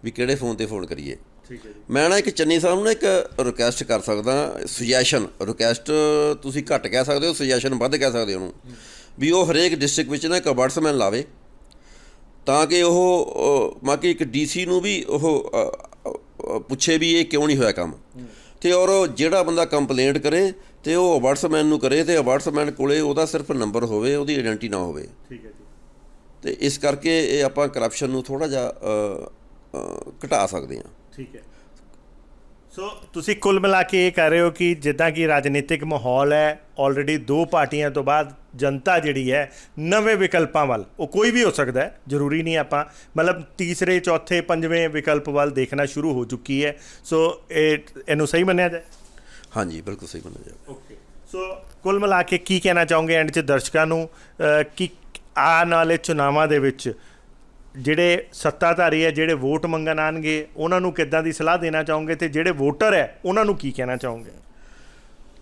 ਵੀ ਕਿਹੜੇ ਫੋਨ 'ਤੇ ਫੋਨ ਕਰੀਏ। ਮੈਂ ਨਾ ਇੱਕ ਚੰਨੀ ਸਾਹਿਬ ਨੂੰ ਨਾ ਇੱਕ ਰਿਕੁਐਸਟ ਕਰ ਸਕਦਾ, ਰਿਕੁਐਸਟ ਤੁਸੀਂ ਘੱਟ ਕਹਿ ਸਕਦੇ ਹੋ, ਸੁਜੈਸ਼ਨ ਵੱਧ ਕਹਿ ਸਕਦੇ ਹੋ ਉਹਨੂੰ, ਵੀ ਉਹ ਹਰੇਕ ਡਿਸਟ੍ਰਿਕਟ ਵਿੱਚ ਨਾ ਇੱਕ ਵਟਸਮੈਨ ਲਾਵੇ, ਤਾਂ ਕਿ ਉਹ ਬਾਕੀ ਇੱਕ DC ਨੂੰ ਵੀ ਉਹ ਪੁੱਛੇ ਵੀ ਇਹ ਕਿਉਂ ਨਹੀਂ ਹੋਇਆ ਕੰਮ, ਤੇ ਔਰ ਜਿਹੜਾ ਬੰਦਾ ਕੰਪਲੇਂਟ ਕਰੇ ਤੇ ਉਹ ਵਟਸਮੈਨ ਨੂੰ ਕਰੇ, ਤੇ ਵਟਸਮੈਨ ਕੋਲੇ ਉਹਦਾ ਸਿਰਫ ਨੰਬਰ ਹੋਵੇ, ਉਹਦੀ ਆਇਡੈਂਟੀ ਨਾ ਹੋਵੇ। ਠੀਕ ਹੈ ਜੀ। ਤੇ ਇਸ ਕਰਕੇ ਇਹ ਆਪਾਂ ਕਰਪਸ਼ਨ ਨੂੰ ਥੋੜ੍ਹਾ ਜਿਹਾ ਘਟਾ ਸਕਦੇ ਹਾਂ। ਠੀਕ ਹੈ। ਸੋ ਤੁਸੀਂ ਕੁੱਲ ਮਿਲਾ ਕੇ ਇਹ ਕਹਿ ਰਹੇ ਹੋ ਕਿ ਜਿੱਦਾਂ ਕਿ ਰਾਜਨੀਤਿਕ ਮਾਹੌਲ ਹੈ, ਆਲਰੇਡੀ 2 ਪਾਰਟੀਆਂ ਤੋਂ ਬਾਅਦ ਜਨਤਾ ਜਿਹੜੀ ਹੈ ਨਵੇਂ ਵਿਕਲਪਾਂ ਵੱਲ, ਉਹ ਕੋਈ ਵੀ ਹੋ ਸਕਦਾ ਹੈ, ਜ਼ਰੂਰੀ ਨਹੀਂ ਆਪਾਂ ਮਤਲਬ ਤੀਸਰੇ, ਚੌਥੇ, 5ਵੇਂ ਵਿਕਲਪ ਵੱਲ ਦੇਖਣਾ ਸ਼ੁਰੂ ਹੋ ਚੁੱਕੀ ਹੈ। ਸੋ ਇਹਨੂੰ ਸਹੀ ਮੰਨਿਆ ਜਾਏ? ਹਾਂਜੀ, ਬਿਲਕੁਲ ਸਹੀ ਮੰਨਿਆ ਜਾਏ। ਓਕੇ, ਸੋ ਕੁੱਲ ਮਿਲਾ ਕੇ ਕੀ ਕਹਿਣਾ ਚਾਹੋਗੇ ਐਂਡ 'ਚ ਦਰਸ਼ਕਾਂ ਨੂੰ ਕਿ ਆਉਣ ਵਾਲੇ ਚੁਣਾਵਾਂ ਦੇ ਵਿੱਚ ਜਿਹੜੇ ਸੱਤਾਧਾਰੀ ਹੈ, ਜਿਹੜੇ ਵੋਟ ਮੰਗਣ ਆਉਣਗੇ, ਉਹਨਾਂ ਨੂੰ ਕਿੱਦਾਂ ਦੀ ਸਲਾਹ ਦੇਣਾ ਚਾਹੋਗੇ, ਤੇ ਜਿਹੜੇ ਵੋਟਰ ਹੈ ਉਹਨਾਂ ਨੂੰ ਕੀ ਕਹਿਣਾ ਚਾਹੋਗੇ?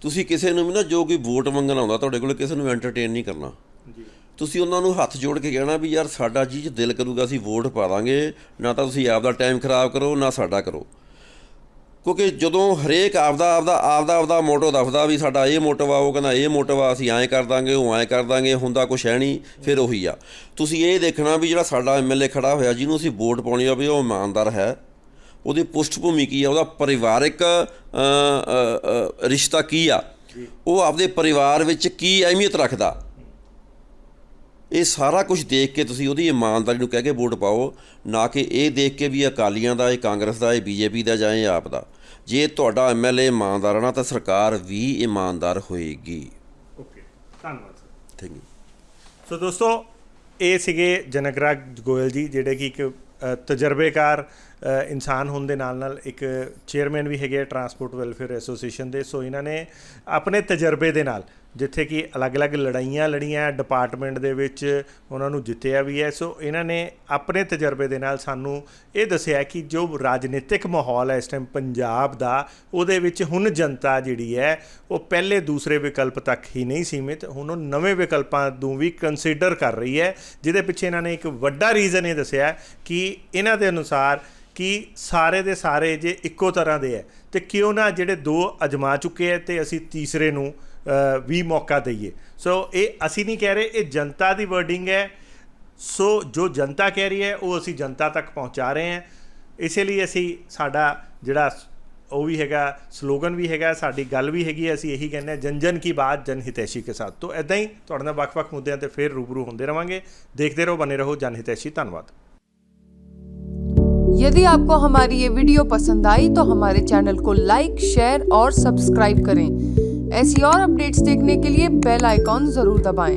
ਤੁਸੀਂ ਕਿਸੇ ਨੂੰ ਵੀ ਨਾ, ਜੋ ਕੋਈ ਵੋਟ ਮੰਗਣ ਆਉਂਦਾ ਤੁਹਾਡੇ ਕੋਲ, ਕਿਸੇ ਨੂੰ ਐਂਟਰਟੇਨ ਨਹੀਂ ਕਰਨਾ ਜੀ। ਤੁਸੀਂ ਉਹਨਾਂ ਨੂੰ ਹੱਥ ਜੋੜ ਕੇ ਕਹਿਣਾ ਵੀ ਯਾਰ ਸਾਡਾ ਜੀ ਦਿਲ ਕਰੂਗਾ ਅਸੀਂ ਵੋਟ ਪਾ ਦਾਂਗੇ, ਨਾ ਤਾਂ ਤੁਸੀਂ ਆਪਦਾ ਟਾਈਮ ਖਰਾਬ ਕਰੋ ਨਾ ਸਾਡਾ ਕਰੋ। ਕਿਉਂਕਿ ਜਦੋਂ ਹਰੇਕ ਆਪਦਾ ਮੋਟੋ ਦੱਸਦਾ ਵੀ ਸਾਡਾ ਇਹ ਮੋਟਿਵ ਆ, ਉਹ ਕਹਿੰਦਾ ਇਹ ਮੋਟਿਵ ਆ, ਅਸੀਂ ਐਂ ਕਰ ਦਾਂਗੇ, ਉਹ ਐਂ ਕਰ ਦਾਂਗੇ, ਹੁੰਦਾ ਕੁਛ ਹੈ ਨਹੀਂ। ਫਿਰ ਉਹੀ ਆ, ਤੁਸੀਂ ਇਹ ਦੇਖਣਾ ਵੀ ਜਿਹੜਾ ਸਾਡਾ MLA ਖੜਾ ਹੋਇਆ, ਜਿਹਨੂੰ ਅਸੀਂ ਵੋਟ ਪਾਉਣੀ ਆ, ਵੀ ਉਹ ਇਮਾਨਦਾਰ ਹੈ, ਉਹਦੀ ਪੁਸ਼ਟ ਭੂਮੀ ਕੀ ਆ, ਉਹਦਾ ਪਰਿਵਾਰਿਕ ਰਿਸ਼ਤਾ ਕੀ ਆ, ਉਹ ਆਪਦੇ ਪਰਿਵਾਰ ਵਿੱਚ ਕੀ ਅਹਿਮੀਅਤ ਰੱਖਦਾ, ਇਹ ਸਾਰਾ ਕੁਝ ਦੇਖ ਕੇ ਤੁਸੀਂ ਉਹਦੀ ਇਮਾਨਦਾਰੀ ਨੂੰ ਕਹਿ ਕੇ ਵੋਟ ਪਾਓ, ਨਾ ਕਿ ਇਹ ਦੇਖ ਕੇ ਵੀ ਅਕਾਲੀਆਂ ਦਾ, ਇਹ ਕਾਂਗਰਸ ਦਾ, ਇਹ ਬੀਜੇਪੀ ਦਾ ਜਾਂ ਇਹ ਆਪ ਦਾ। ਜੇ ਤੁਹਾਡਾ ਐਮਐਲਏ ਇਮਾਨਦਾਰ ਹੈ ਨਾ ਤਾਂ ਸਰਕਾਰ ਵੀ ਇਮਾਨਦਾਰ ਹੋਏਗੀ। ਓਕੇ, ਧੰਨਵਾਦ ਸਰ। Thank you. ਸੋ ਦੋਸਤੋ, ਇਹ ਸੀਗੇ ਜਨਕਰਾਜ ਗੋਇਲ ਜੀ, ਜਿਹੜੇ ਕਿ ਇੱਕ ਤਜਰਬੇਕਾਰ ਇਨਸਾਨ ਹੋਣ ਦੇ ਨਾਲ ਇੱਕ ਚੇਅਰਮੈਨ ਵੀ ਹੈਗੇ ਟਰਾਂਸਪੋਰਟ ਵੈਲਫੇਅਰ ਐਸੋਸੀਏਸ਼ਨ ਦੇ। ਸੋ ਇਹਨਾਂ ਨੇ ਆਪਣੇ ਤਜਰਬੇ ਦੇ ਨਾਲ, ਜਿੱਥੇ ਕਿ ਅਲੱਗ-ਅਲੱਗ ਲੜਾਈਆਂ ਲੜੀਆਂ ਡਿਪਾਰਟਮੈਂਟ ਦੇ ਵਿੱਚ, ਉਹਨਾਂ ਨੂੰ ਜਿੱਤਿਆ ਵੀ ਹੈ। ਸੋ ਇਹਨਾਂ ਨੇ ਆਪਣੇ ਤਜਰਬੇ ਦੇ ਨਾਲ ਸਾਨੂੰ ਇਹ ਦੱਸਿਆ ਕਿ ਜੋ ਰਾਜਨੀਤਿਕ ਮਾਹੌਲ ਹੈ ਇਸ ਟਾਈਮ ਪੰਜਾਬ ਦਾ, ਉਹਦੇ ਵਿੱਚ ਹੁਣ ਜਨਤਾ ਜਿਹੜੀ ਹੈ ਉਹ ਪਹਿਲੇ ਦੂਸਰੇ ਵਿਕਲਪ ਤੱਕ ਹੀ ਨਹੀਂ ਸੀਮਿਤ, ਹੁਣ ਉਹ ਨਵੇਂ ਵਿਕਲਪਾਂ ਨੂੰ ਵੀ ਕੰਸੀਡਰ ਕਰ ਰਹੀ ਹੈ। ਜਿਹਦੇ ਪਿੱਛੇ ਇਹਨਾਂ ਨੇ ਇੱਕ ਵੱਡਾ ਰੀਜ਼ਨ ਇਹ ਦੱਸਿਆ ਕਿ ਇਹਨਾਂ ਦੇ ਅਨੁਸਾਰ ਕਿ ਸਾਰੇ ਦੇ ਸਾਰੇ ਜੇ ਇੱਕੋ ਤਰ੍ਹਾਂ ਦੇ ਹੈ ਤੇ ਕਿਉਂ ਨਾ ਜਿਹੜੇ ਦੋ ਅਜਮਾ ਚੁੱਕੇ ਹੈ ਤੇ ਅਸੀਂ ਤੀਸਰੇ ਨੂੰ ਵੀ ਮੌਕਾ ਦਈਏ। ਸੋ ਇਹ ਅਸੀਂ ਨਹੀਂ ਕਹਿ ਰਹੇ, ਇਹ ਜਨਤਾ ਦੀ ਵਰਡਿੰਗ ਹੈ। ਸੋ ਜੋ ਜਨਤਾ ਕਹਿ ਰਹੀ ਹੈ ਉਹ ਅਸੀਂ ਜਨਤਾ ਤੱਕ ਪਹੁੰਚਾ ਰਹੇ ਹਾਂ। ਇਸੇ ਲਈ ਅਸੀਂ ਸਾਡਾ ਜਿਹੜਾ ਉਹ ਵੀ ਹੈਗਾ ਸਲੋਗਨ ਵੀ ਹੈਗਾ, ਸਾਡੀ ਗੱਲ ਵੀ ਹੈਗੀ, ਅਸੀਂ ਇਹੀ ਕਹਿੰਦੇ ਹਾਂ, ਜਨ ਜਨ ਕੀ ਬਾਤ ਜਨ ਹਿਤੈਸ਼ੀ ਕੇ ਸਾਥ। ਤੋਂ ਇੱਦਾਂ ਹੀ ਤੁਹਾਡੇ ਨਾਲ ਵੱਖ-ਵੱਖ ਮੁੱਦਿਆਂ 'ਤੇ ਫਿਰ ਰੂਬਰੂ ਹੁੰਦੇ ਰਹਾਂਗੇ। ਦੇਖਦੇ ਰਹੋ, ਬने रहो जन हितैषी। धन्यवाद। यदि आपको हमारी ये वीडियो पसंद आई तो हमारे चैनल को लाइक, शेयर और सब्सक्राइब करें। ऐसी और अपडेट्स देखने के लिए बेल आइकॉन ज़रूर दबाएं।